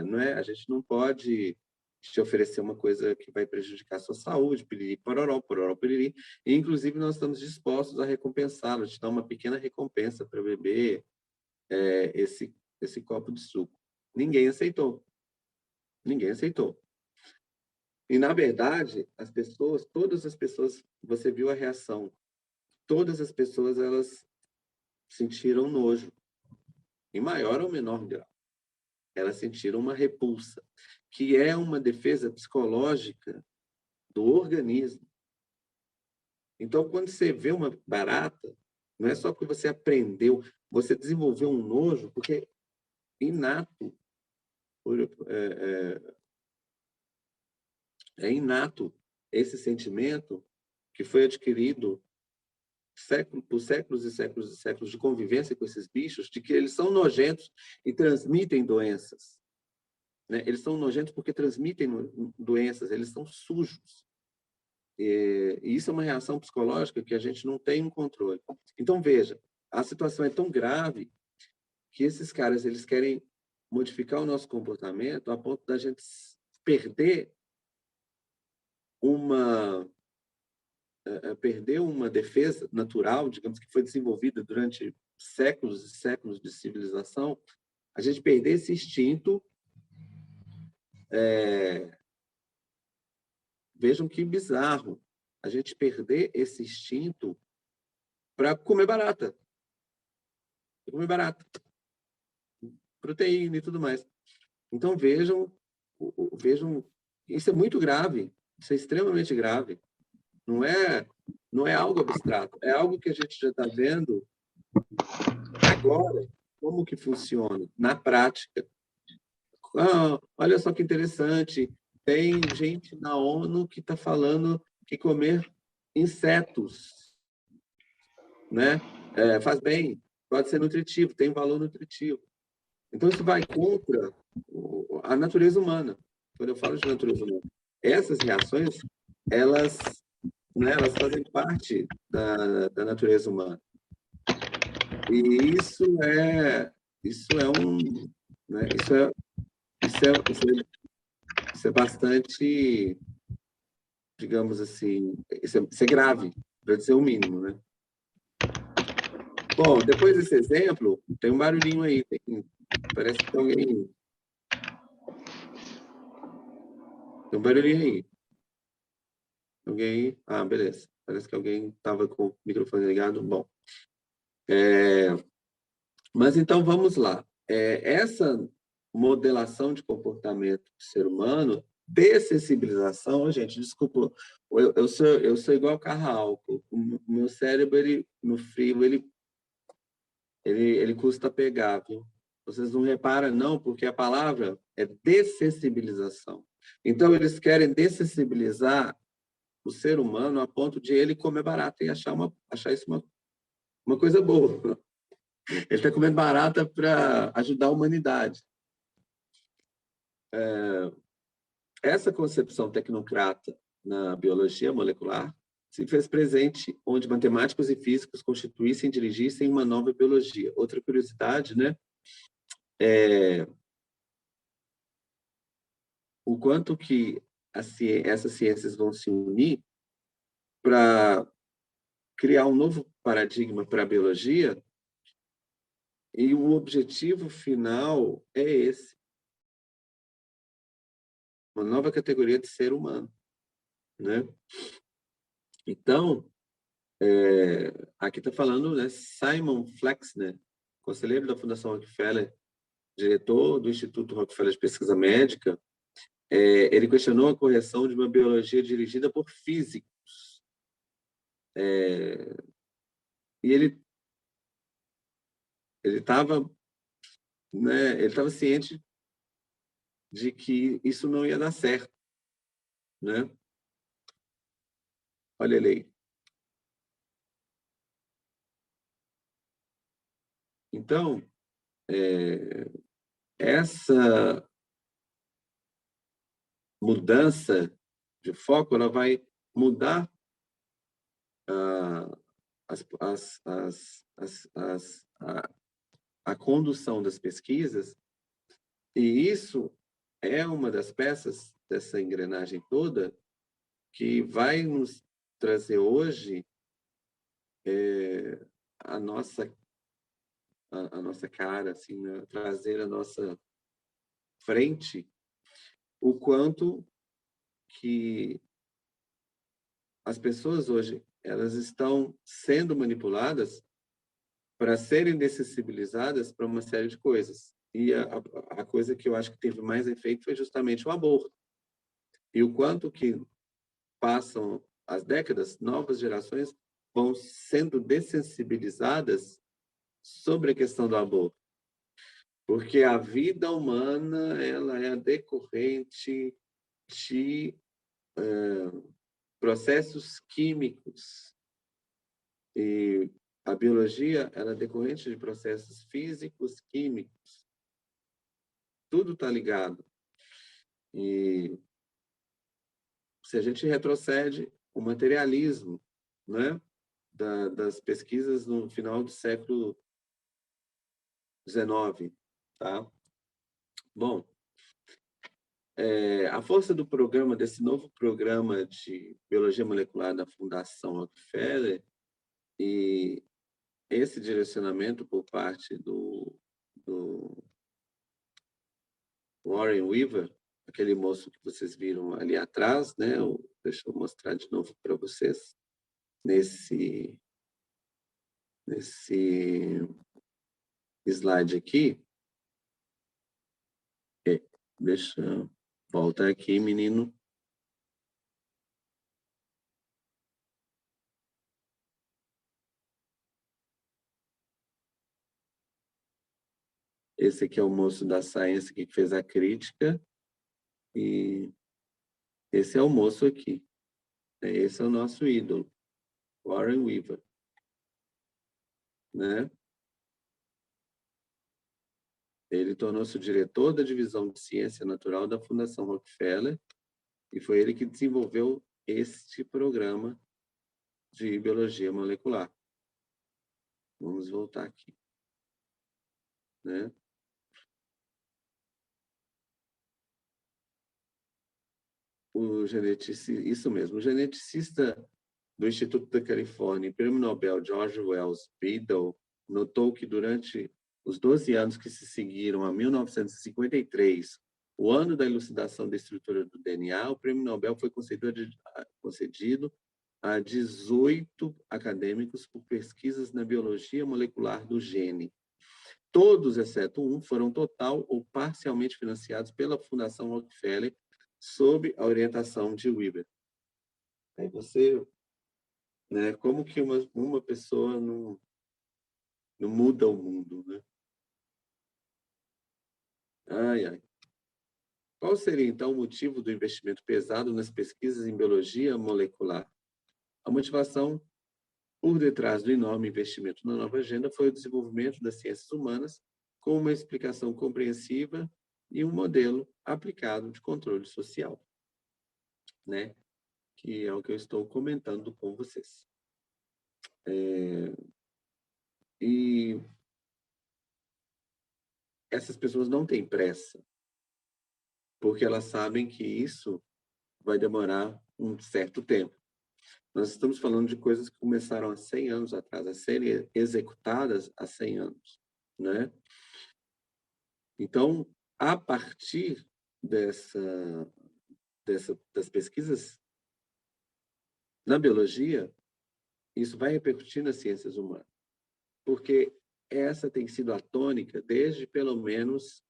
não é, a gente não pode te oferecer uma coisa que vai prejudicar a sua saúde, piriri, pororó, piriri. E, inclusive, nós estamos dispostos a recompensá-lo, te dar uma pequena recompensa para beber esse copo de suco. Ninguém aceitou. Ninguém aceitou. E, na verdade, todas as pessoas, você viu a reação, todas as pessoas, elas sentiram nojo, em maior ou menor grau. Elas sentiram uma repulsa, que é uma defesa psicológica do organismo. Então, quando você vê uma barata, não é só porque você aprendeu, você desenvolveu um nojo, porque inato, é inato esse sentimento que foi adquirido por séculos e séculos e séculos de convivência com esses bichos, de que eles são nojentos e transmitem doenças. Né? Eles são nojentos porque transmitem doenças, eles são sujos. E isso é uma reação psicológica que a gente não tem um controle. Então, veja, a situação é tão grave que esses caras eles querem modificar o nosso comportamento a ponto da gente perder uma defesa natural, digamos, que foi desenvolvida durante séculos e séculos de civilização, a gente perder esse instinto. Vejam que bizarro a gente perder esse instinto para comer barata. Comer barata. Proteína e tudo mais. Então, vejam, isso é muito grave, isso é extremamente grave. Não é algo abstrato, é algo que a gente já está vendo agora, como que funciona, na prática. Olha só que interessante, tem gente na ONU que está falando que comer insetos, né? Faz bem, pode ser nutritivo, tem valor nutritivo. Então, isso vai contra a natureza humana. Quando eu falo de natureza humana, essas reações, elas fazem parte da natureza humana. E isso é bastante, digamos assim, isso é grave, para dizer o mínimo, né? Bom, depois desse exemplo, tem um barulhinho aí, parece que tem alguém. Tem um barulhinho aí. Alguém? Ah, beleza. Parece que alguém estava com o microfone ligado. Bom. Mas então vamos lá. Essa modelação de comportamento do ser humano, dessensibilização, gente, desculpa, eu sou igual carro a álcool. O meu cérebro, no frio, ele custa pegar, viu? Vocês não reparam, não, porque a palavra é dessensibilização. Então, eles querem dessensibilizar o ser humano a ponto de ele comer barata e achar isso uma coisa boa. Ele está comendo barata para ajudar a humanidade. Essa concepção tecnocrata na biologia molecular se fez presente onde matemáticos e físicos constituíssem e dirigissem uma nova biologia. Outra curiosidade, né? O quanto que essas ciências vão se unir para criar um novo paradigma para a biologia, e o objetivo final é esse: uma nova categoria de ser humano, né? Então, aqui está falando, né, Simon Flexner, conselheiro da Fundação Rockefeller, diretor do Instituto Rockefeller de Pesquisa Médica. Ele questionou a correção de uma biologia dirigida por físicos. E ele estava, né, ele estava ciente de que isso não ia dar certo, né? Olha ele aí. Então, essa mudança de foco, ela vai mudar a condução das pesquisas, e isso é uma das peças dessa engrenagem toda que vai nos trazer hoje a nossa cara, assim, né? Trazer a nossa frente o quanto que as pessoas hoje elas estão sendo manipuladas para serem dessensibilizadas para uma série de coisas. E a coisa que eu acho que teve mais efeito foi justamente o aborto. E o quanto que passam as décadas, novas gerações vão sendo dessensibilizadas sobre a questão do aborto. Porque a vida humana ela é decorrente de processos químicos. E a biologia ela é decorrente de processos físicos, químicos. Tudo está ligado. E se a gente retrocede, o materialismo, né, das pesquisas no final do século XIX, tá? Bom, a força do programa, desse novo programa de biologia molecular da Fundação Rockefeller, e esse direcionamento por parte do Warren Weaver, aquele moço que vocês viram ali atrás, né? Deixa eu mostrar de novo para vocês. Nesse slide aqui. Deixa eu voltar aqui, menino. Esse aqui é o moço da Science que fez a crítica. E esse é o moço aqui. Esse é o nosso ídolo, Warren Weaver. Né? Ele tornou-se o diretor da divisão de ciência natural da Fundação Rockefeller e foi ele que desenvolveu este programa de biologia molecular. Vamos voltar aqui. Né? Isso mesmo, o geneticista do Instituto da Califórnia e Prêmio Nobel George Wells Beadle notou que durante os 12 anos que se seguiram a 1953, o ano da elucidação da estrutura do DNA, o Prêmio Nobel foi concedido a 18 acadêmicos por pesquisas na biologia molecular do gene. Todos, exceto um, foram total ou parcialmente financiados pela Fundação Rockefeller sob a orientação de Weaver. Aí você, né, como que uma pessoa não muda o mundo, né? Ai, ai. Qual seria, então, o motivo do investimento pesado nas pesquisas em biologia molecular? A motivação por detrás do enorme investimento na nova agenda foi o desenvolvimento das ciências humanas com uma explicação compreensiva e um modelo aplicado de controle social, né? Que é o que eu estou comentando com vocês. E essas pessoas não têm pressa, porque elas sabem que isso vai demorar um certo tempo. Nós estamos falando de coisas que começaram há 100 anos atrás, a serem executadas há 100 anos, né? Então, a partir das pesquisas na biologia, isso vai repercutir nas ciências humanas, porque essa tem sido a tônica desde pelo menos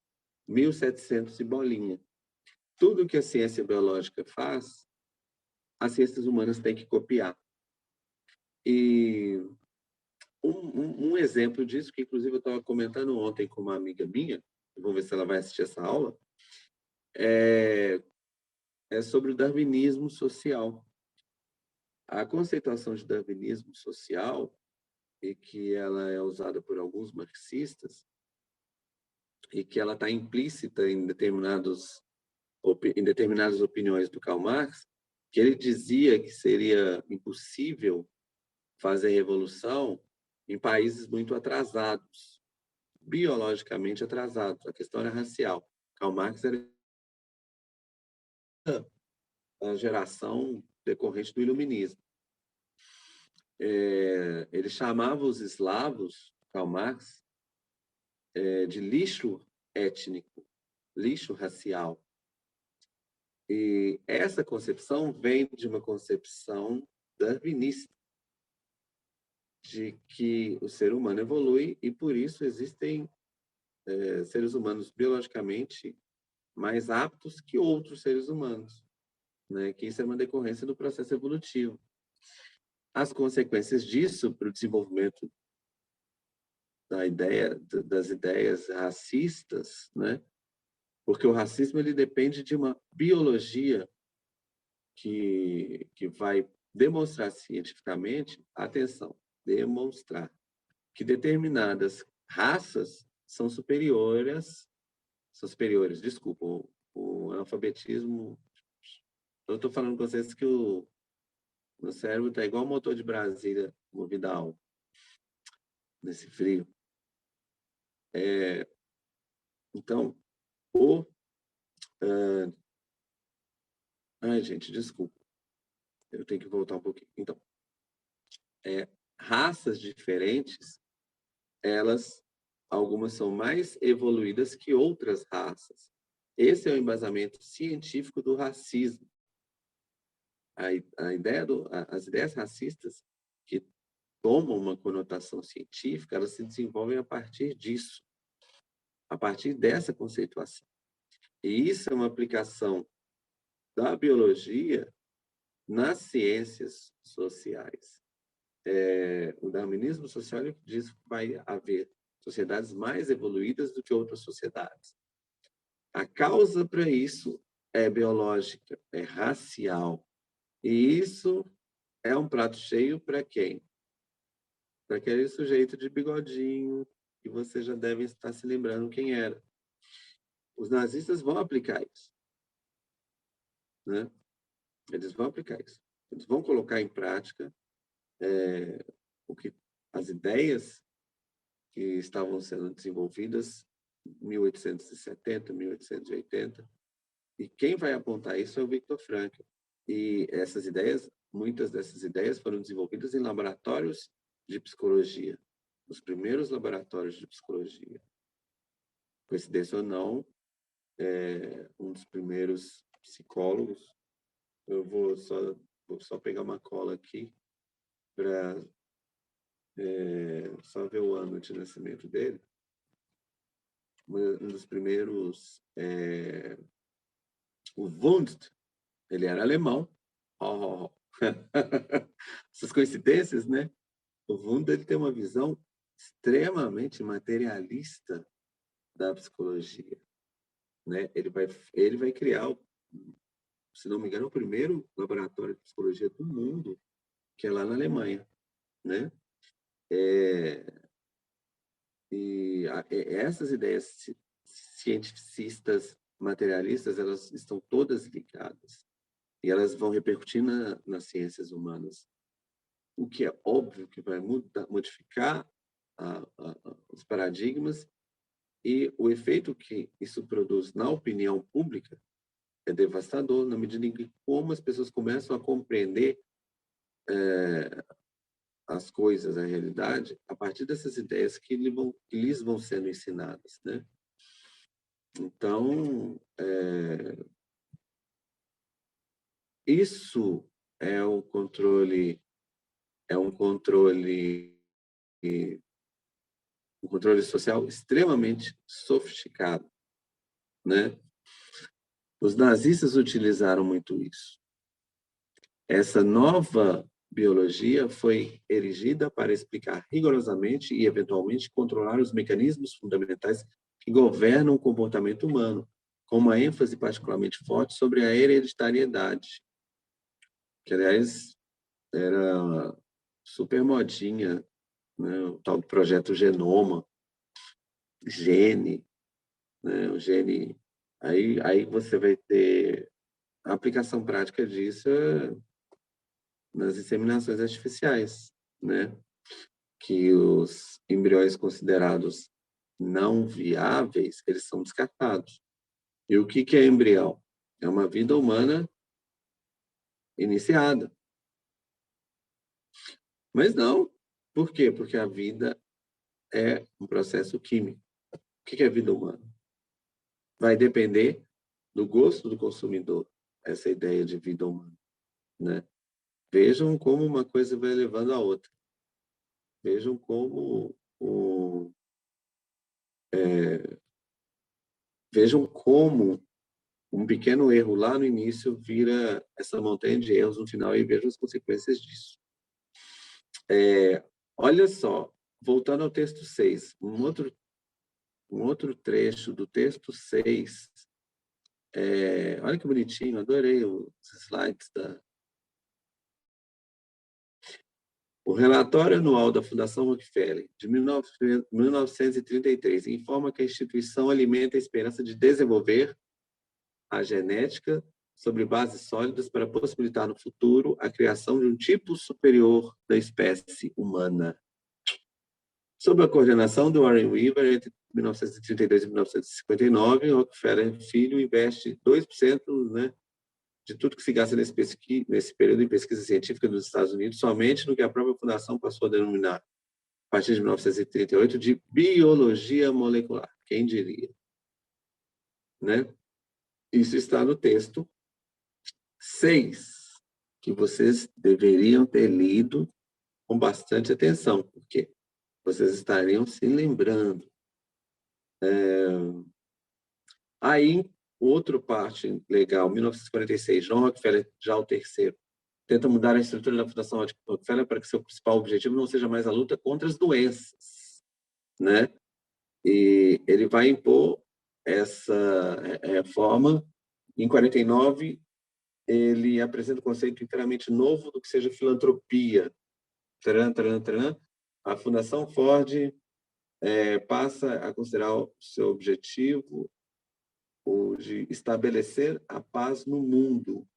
1700 e bolinha. Tudo que a ciência biológica faz, as ciências humanas têm que copiar. E um exemplo disso, que inclusive eu estava comentando ontem com uma amiga minha, vamos ver se ela vai assistir essa aula, é sobre o darwinismo social. A conceituação de darwinismo social, e que ela é usada por alguns marxistas, e que ela está implícita em determinadas opiniões do Karl Marx, que ele dizia que seria impossível fazer revolução em países muito atrasados, biologicamente atrasados. A questão era racial. Karl Marx era a geração decorrente do iluminismo. Ele chamava os eslavos, Karl Marx, de lixo étnico, lixo racial. E essa concepção vem de uma concepção darwinista, de que o ser humano evolui e, por isso, existem seres humanos biologicamente mais aptos que outros seres humanos, né? Que isso é uma decorrência do processo evolutivo. As consequências disso para o desenvolvimento das ideias racistas, né? Porque o racismo ele depende de uma biologia que vai demonstrar cientificamente, atenção, demonstrar que determinadas raças são superiores, desculpa, o analfabetismo. Eu estou falando com vocês que o meu cérebro está igual o motor de Brasília movido a álcool, nesse frio. Então, ai, gente, desculpa. Eu tenho que voltar um pouquinho. Então, raças diferentes algumas são mais evoluídas que outras raças. Esse é o embasamento científico do racismo. As ideias racistas que tomam uma conotação científica, elas se desenvolvem a partir disso, a partir dessa conceituação. E isso é uma aplicação da biologia nas ciências sociais. O darwinismo social diz que vai haver sociedades mais evoluídas do que outras sociedades. A causa para isso é biológica, é racial. E isso é um prato cheio para quem? Para aquele sujeito de bigodinho, que você já deve estar se lembrando quem era. Os nazistas vão aplicar isso, né? Eles vão aplicar isso. Eles vão colocar em prática as ideias que estavam sendo desenvolvidas em 1870, 1880, e quem vai apontar isso é o Viktor Frankl. E essas ideias, muitas dessas ideias foram desenvolvidas em laboratórios de psicologia, os primeiros laboratórios de psicologia. Coincidência ou não, um dos primeiros psicólogos, eu vou só pegar uma cola aqui para só ver o ano de nascimento dele. Um dos primeiros, o Wundt, ele era alemão. Essas coincidências, né? O Wundt, ele tem uma visão extremamente materialista da psicologia, né? Ele vai criar, se não me engano, o primeiro laboratório de psicologia do mundo, que é lá na Alemanha, né? Essas ideias cientificistas, materialistas, elas estão todas ligadas e elas vão repercutir nas ciências humanas, o que é óbvio que vai modificar os paradigmas, e o efeito que isso produz na opinião pública é devastador, na medida em que como as pessoas começam a compreender as coisas, a realidade, a partir dessas ideias que lhes vão sendo ensinadas, né? Então, isso é um controle social extremamente sofisticado, né? Os nazistas utilizaram muito isso. Essa nova biologia foi erigida para explicar rigorosamente e, eventualmente, controlar os mecanismos fundamentais que governam o comportamento humano, com uma ênfase particularmente forte sobre a hereditariedade, que, aliás, era super modinha, né? O tal do projeto Genoma, Gene, né? O Gene. Aí você vai ter a aplicação prática disso nas inseminações artificiais, né? Que os embriões considerados não viáveis, eles são descartados. E o que é embrião? É uma vida humana iniciada. Mas não. Por quê? Porque a vida é um processo químico. O que é vida humana? Vai depender do gosto do consumidor, essa ideia de vida humana, né? Vejam como uma coisa vai levando a outra. Vejam como vejam como um pequeno erro lá no início vira essa montanha de erros no final, e vejam as consequências disso. Olha só, voltando ao texto 6, um outro trecho do texto 6, olha que bonitinho, adorei os slides O relatório anual da Fundação Rockefeller, de 1933, informa que a instituição alimenta a esperança de desenvolver a genética sobre bases sólidas para possibilitar no futuro a criação de um tipo superior da espécie humana. Sob a coordenação de Warren Weaver, entre 1932 e 1959, Rockefeller Filho investe 2%, né, de tudo que se gasta nesse período em pesquisa científica nos Estados Unidos, somente no que a própria fundação passou a denominar partir de 1938, de biologia molecular. Quem diria? Né? Isso está no texto 6, que vocês deveriam ter lido com bastante atenção, porque vocês estariam se lembrando. Aí, outra parte legal, 1946, John Rockefeller, já o terceiro, tenta mudar a estrutura da Fundação Rockefeller para que seu principal objetivo não seja mais a luta contra as doenças, né? E ele vai impor essa reforma. Em 49, ele apresenta um conceito inteiramente novo do que seja filantropia. Taran, taran, taran. A Fundação Ford passa a considerar o seu objetivo o de estabelecer a paz no mundo,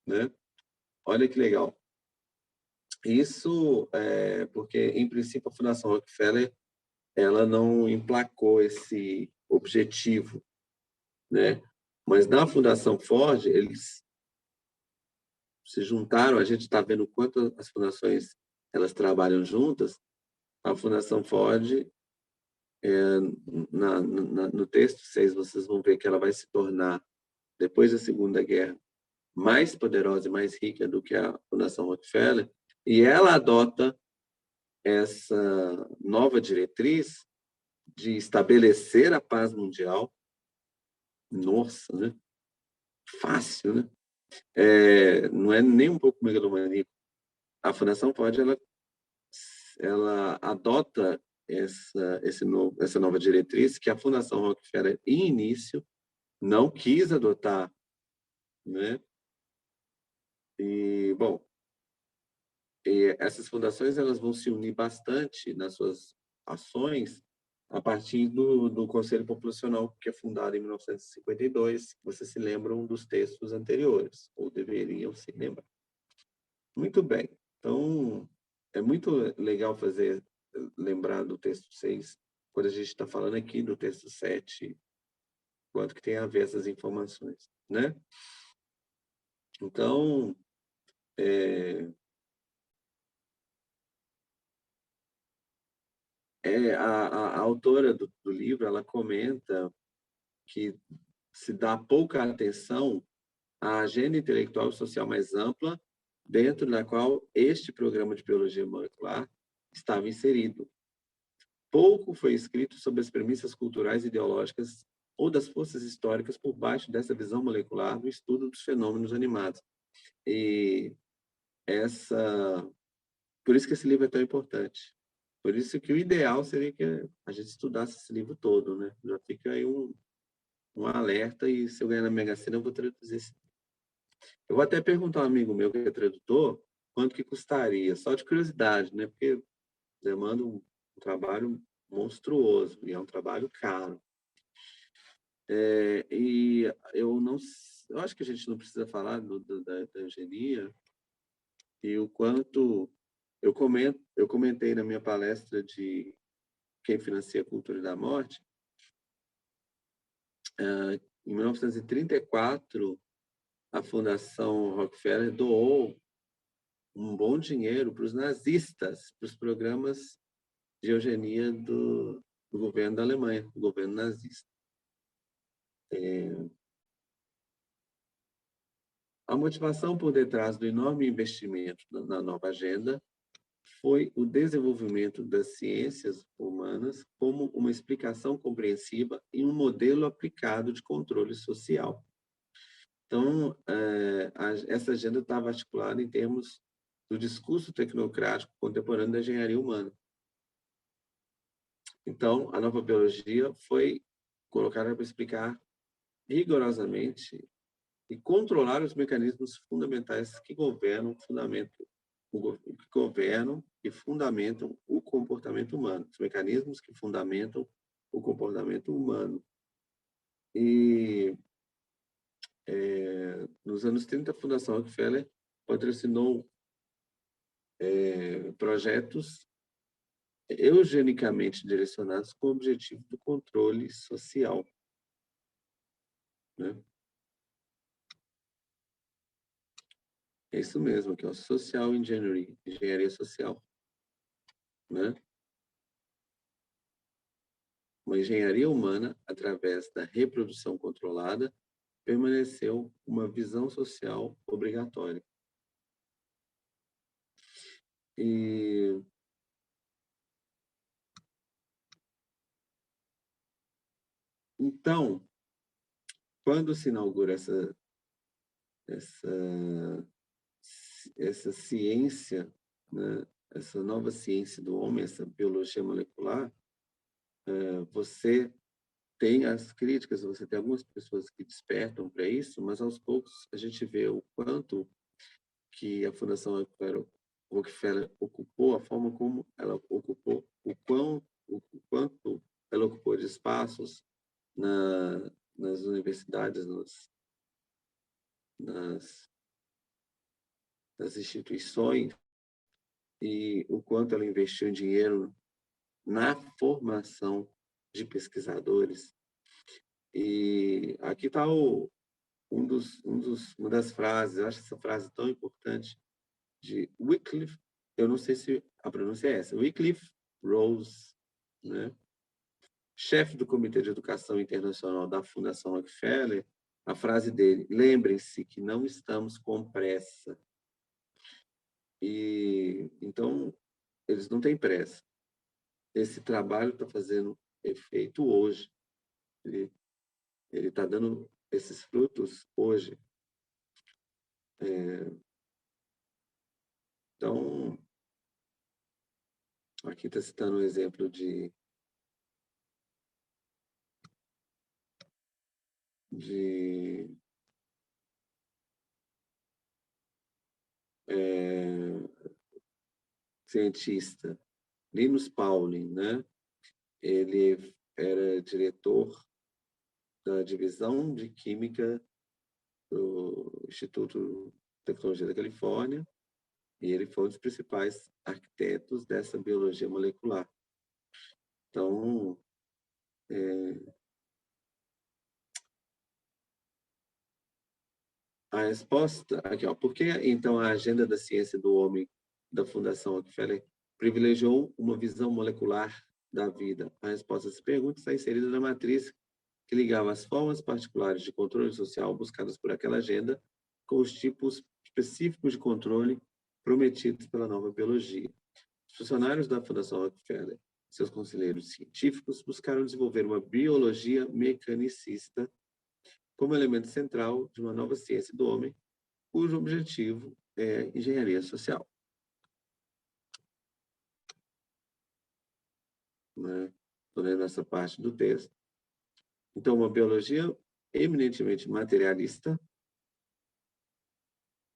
né? Olha que legal. Isso porque, em princípio, a Fundação Rockefeller ela não emplacou esse objetivo, né? Mas na Fundação Ford, eles se juntaram, a gente está vendo quanto as fundações elas trabalham juntas. A Fundação Ford, no texto 6, vocês vão ver que ela vai se tornar, depois da Segunda Guerra, mais poderosa e mais rica do que a Fundação Rockefeller, e ela adota essa nova diretriz de estabelecer a paz mundial. Nossa, né? Fácil, né? Não é nem um pouco megalomaníaco. A Fundação Ford, ela adota essa nova diretriz que a Fundação Rockefeller, em início, não quis adotar, né? E, bom, essas fundações elas vão se unir bastante nas suas ações a partir do Conselho Populacional, que é fundado em 1952. Vocês se lembram dos textos anteriores, ou deveriam se lembrar. Muito bem. Então, é muito legal lembrar do texto 6, quando a gente está falando aqui do texto 7, quanto que tem a ver essas informações, né? Então, a autora do livro, ela comenta que se dá pouca atenção à agenda intelectual e social mais ampla, dentro da qual este programa de biologia molecular estava inserido. Pouco foi escrito sobre as premissas culturais e ideológicas ou das forças históricas por baixo dessa visão molecular do estudo dos fenômenos animados. E por isso que esse livro é tão importante. Por isso que o ideal seria que a gente estudasse esse livro todo, né? Já fica aí um alerta, e se eu ganhar na Mega Sena, eu vou traduzir esse. Eu vou até perguntar a um amigo meu que é tradutor quanto que custaria, só de curiosidade, né? Porque demanda um trabalho monstruoso e é um trabalho caro. E eu acho que a gente não precisa falar da eugenia e o quanto eu comentei na minha palestra de quem financia a cultura da morte. Em 1934, a Fundação Rockefeller doou um bom dinheiro para os nazistas, para os programas de eugenia do governo da Alemanha, do governo nazista. A motivação por detrás do enorme investimento na nova agenda foi o desenvolvimento das ciências humanas como uma explicação compreensiva e um modelo aplicado de controle social. Então, essa agenda estava articulada em termos do discurso tecnocrático contemporâneo da engenharia humana. Então, a nova biologia foi colocada para explicar rigorosamente e controlar os mecanismos fundamentais que governam e fundamentam o comportamento humano, os mecanismos que fundamentam o comportamento humano. E nos anos 30, a Fundação Rockefeller patrocinou projetos eugenicamente direcionados com o objetivo do controle social, né? É isso mesmo, que é o social engineering, engenharia social, né? uma engenharia humana através da reprodução controlada, permaneceu uma visão social obrigatória. E então, quando se inaugura essa ciência, né, essa nova ciência do homem, essa biologia molecular, você tem as críticas, você tem algumas pessoas que despertam para isso, mas aos poucos a gente vê o quanto que a Fundação Rockefeller ocupou, a forma como ela ocupou, o quanto ela ocupou de espaços nas universidades, nas instituições, e o quanto ela investiu em dinheiro na formação de pesquisadores. E aqui está uma das frases, eu acho essa frase tão importante, de Wycliffe, eu não sei se a pronúncia é essa, Wycliffe Rose, né? Chefe do Comitê de Educação Internacional da Fundação Rockefeller, a frase dele: lembrem-se que não estamos com pressa. E então eles não têm pressa. Esse trabalho está fazendo efeito hoje. Ele está dando esses frutos hoje. Então, aqui está citando um exemplo de cientista, Linus Pauling, né? Ele era diretor da divisão de Química do Instituto de Tecnologia da Califórnia, e ele foi um dos principais arquitetos dessa biologia molecular. Então, a resposta aqui, ó, por que então a agenda da ciência do homem da Fundação Rockefeller privilegiou uma visão molecular da vida? A resposta a essa pergunta está inserida na matriz que ligava as formas particulares de controle social buscadas por aquela agenda com os tipos específicos de controle prometidos pela nova biologia. Os funcionários da Fundação Rockefeller, seus conselheiros científicos, buscaram desenvolver uma biologia mecanicista como elemento central de uma nova ciência do homem, cujo objetivo é engenharia social. Estou lendo essa parte do texto. Então, uma biologia eminentemente materialista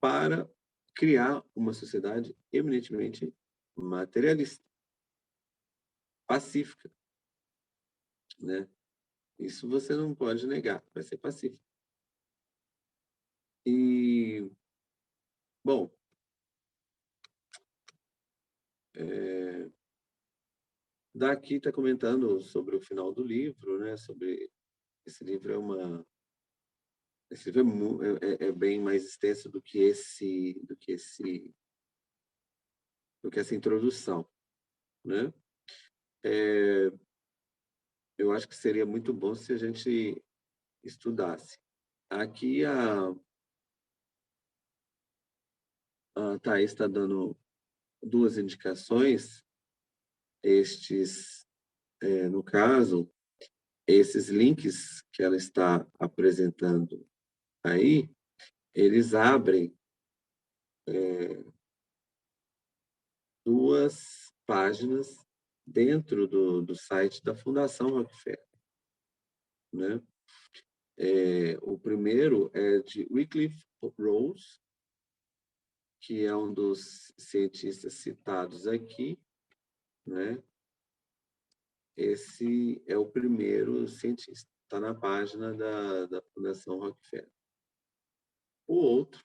para criar uma sociedade eminentemente materialista, pacífica, né? Isso você não pode negar, vai ser pacífico. E, bom, daqui está comentando sobre o final do livro, né? Sobre esse livro esse livro é bem mais extenso do que essa introdução, né? Eu acho que seria muito bom se a gente estudasse. Aqui a Thais está dando duas indicações. No caso, esses links que ela está apresentando aí, eles abrem duas páginas dentro do site da Fundação Rockefeller, né? O primeiro é de Wycliffe Rose, que é um dos cientistas citados aqui, né? Esse é o primeiro cientista, está na página da Fundação Rockefeller. O outro,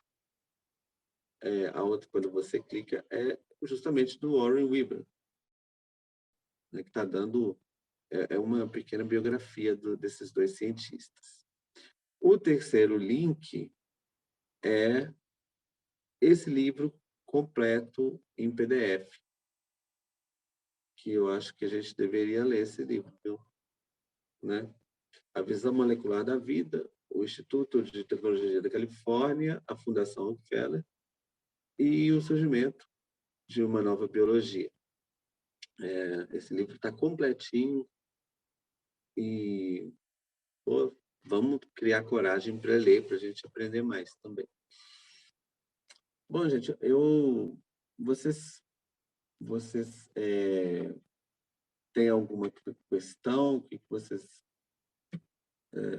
a outra, quando você clica, é justamente do Warren Weber, né, que está dando uma pequena biografia desses dois cientistas. O terceiro link é esse livro completo em PDF, que eu acho que a gente deveria ler esse livro, viu? né? A Visão Molecular da Vida, o Instituto de Tecnologia da Califórnia, a Fundação Rockefeller e o surgimento de uma nova biologia. Esse livro está completinho e pô, vamos criar coragem para ler, para a gente aprender mais também. Bom, gente, vocês têm alguma questão? Que vocês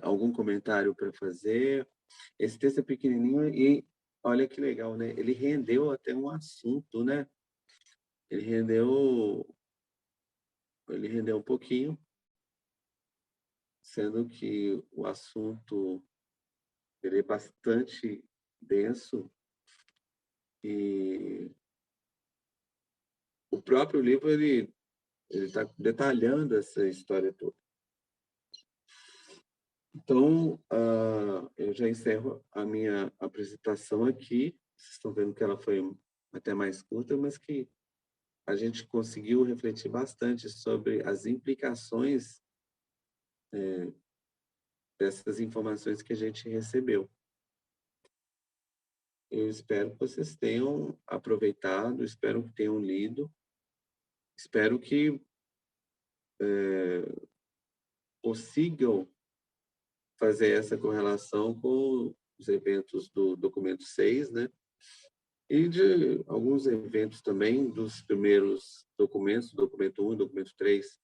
algum comentário para fazer? Esse texto é pequenininho e olha que legal, né? Ele rendeu até um assunto, né? Ele rendeu, ele rendeu um pouquinho, sendo que o assunto ele é bastante denso e o próprio livro ele está detalhando essa história toda. Então, eu já encerro a minha apresentação aqui. Vocês estão vendo que ela foi até mais curta, mas que a gente conseguiu refletir bastante sobre as implicações dessas informações que a gente recebeu. Eu espero que vocês tenham aproveitado, espero que tenham lido, espero que consigam fazer essa correlação com os eventos do documento 6, né? E de alguns eventos também dos primeiros documentos, documento 1 e documento 3,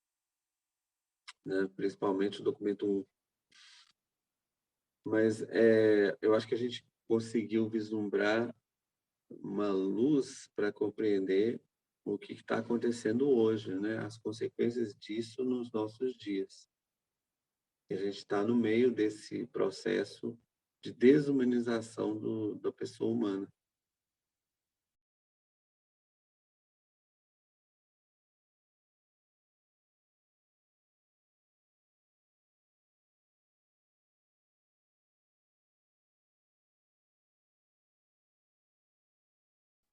né? Principalmente o documento 1. Mas eu acho que a gente conseguiu vislumbrar uma luz para compreender o que está acontecendo hoje, né? As consequências disso nos nossos dias. E a gente está no meio desse processo de desumanização da pessoa humana.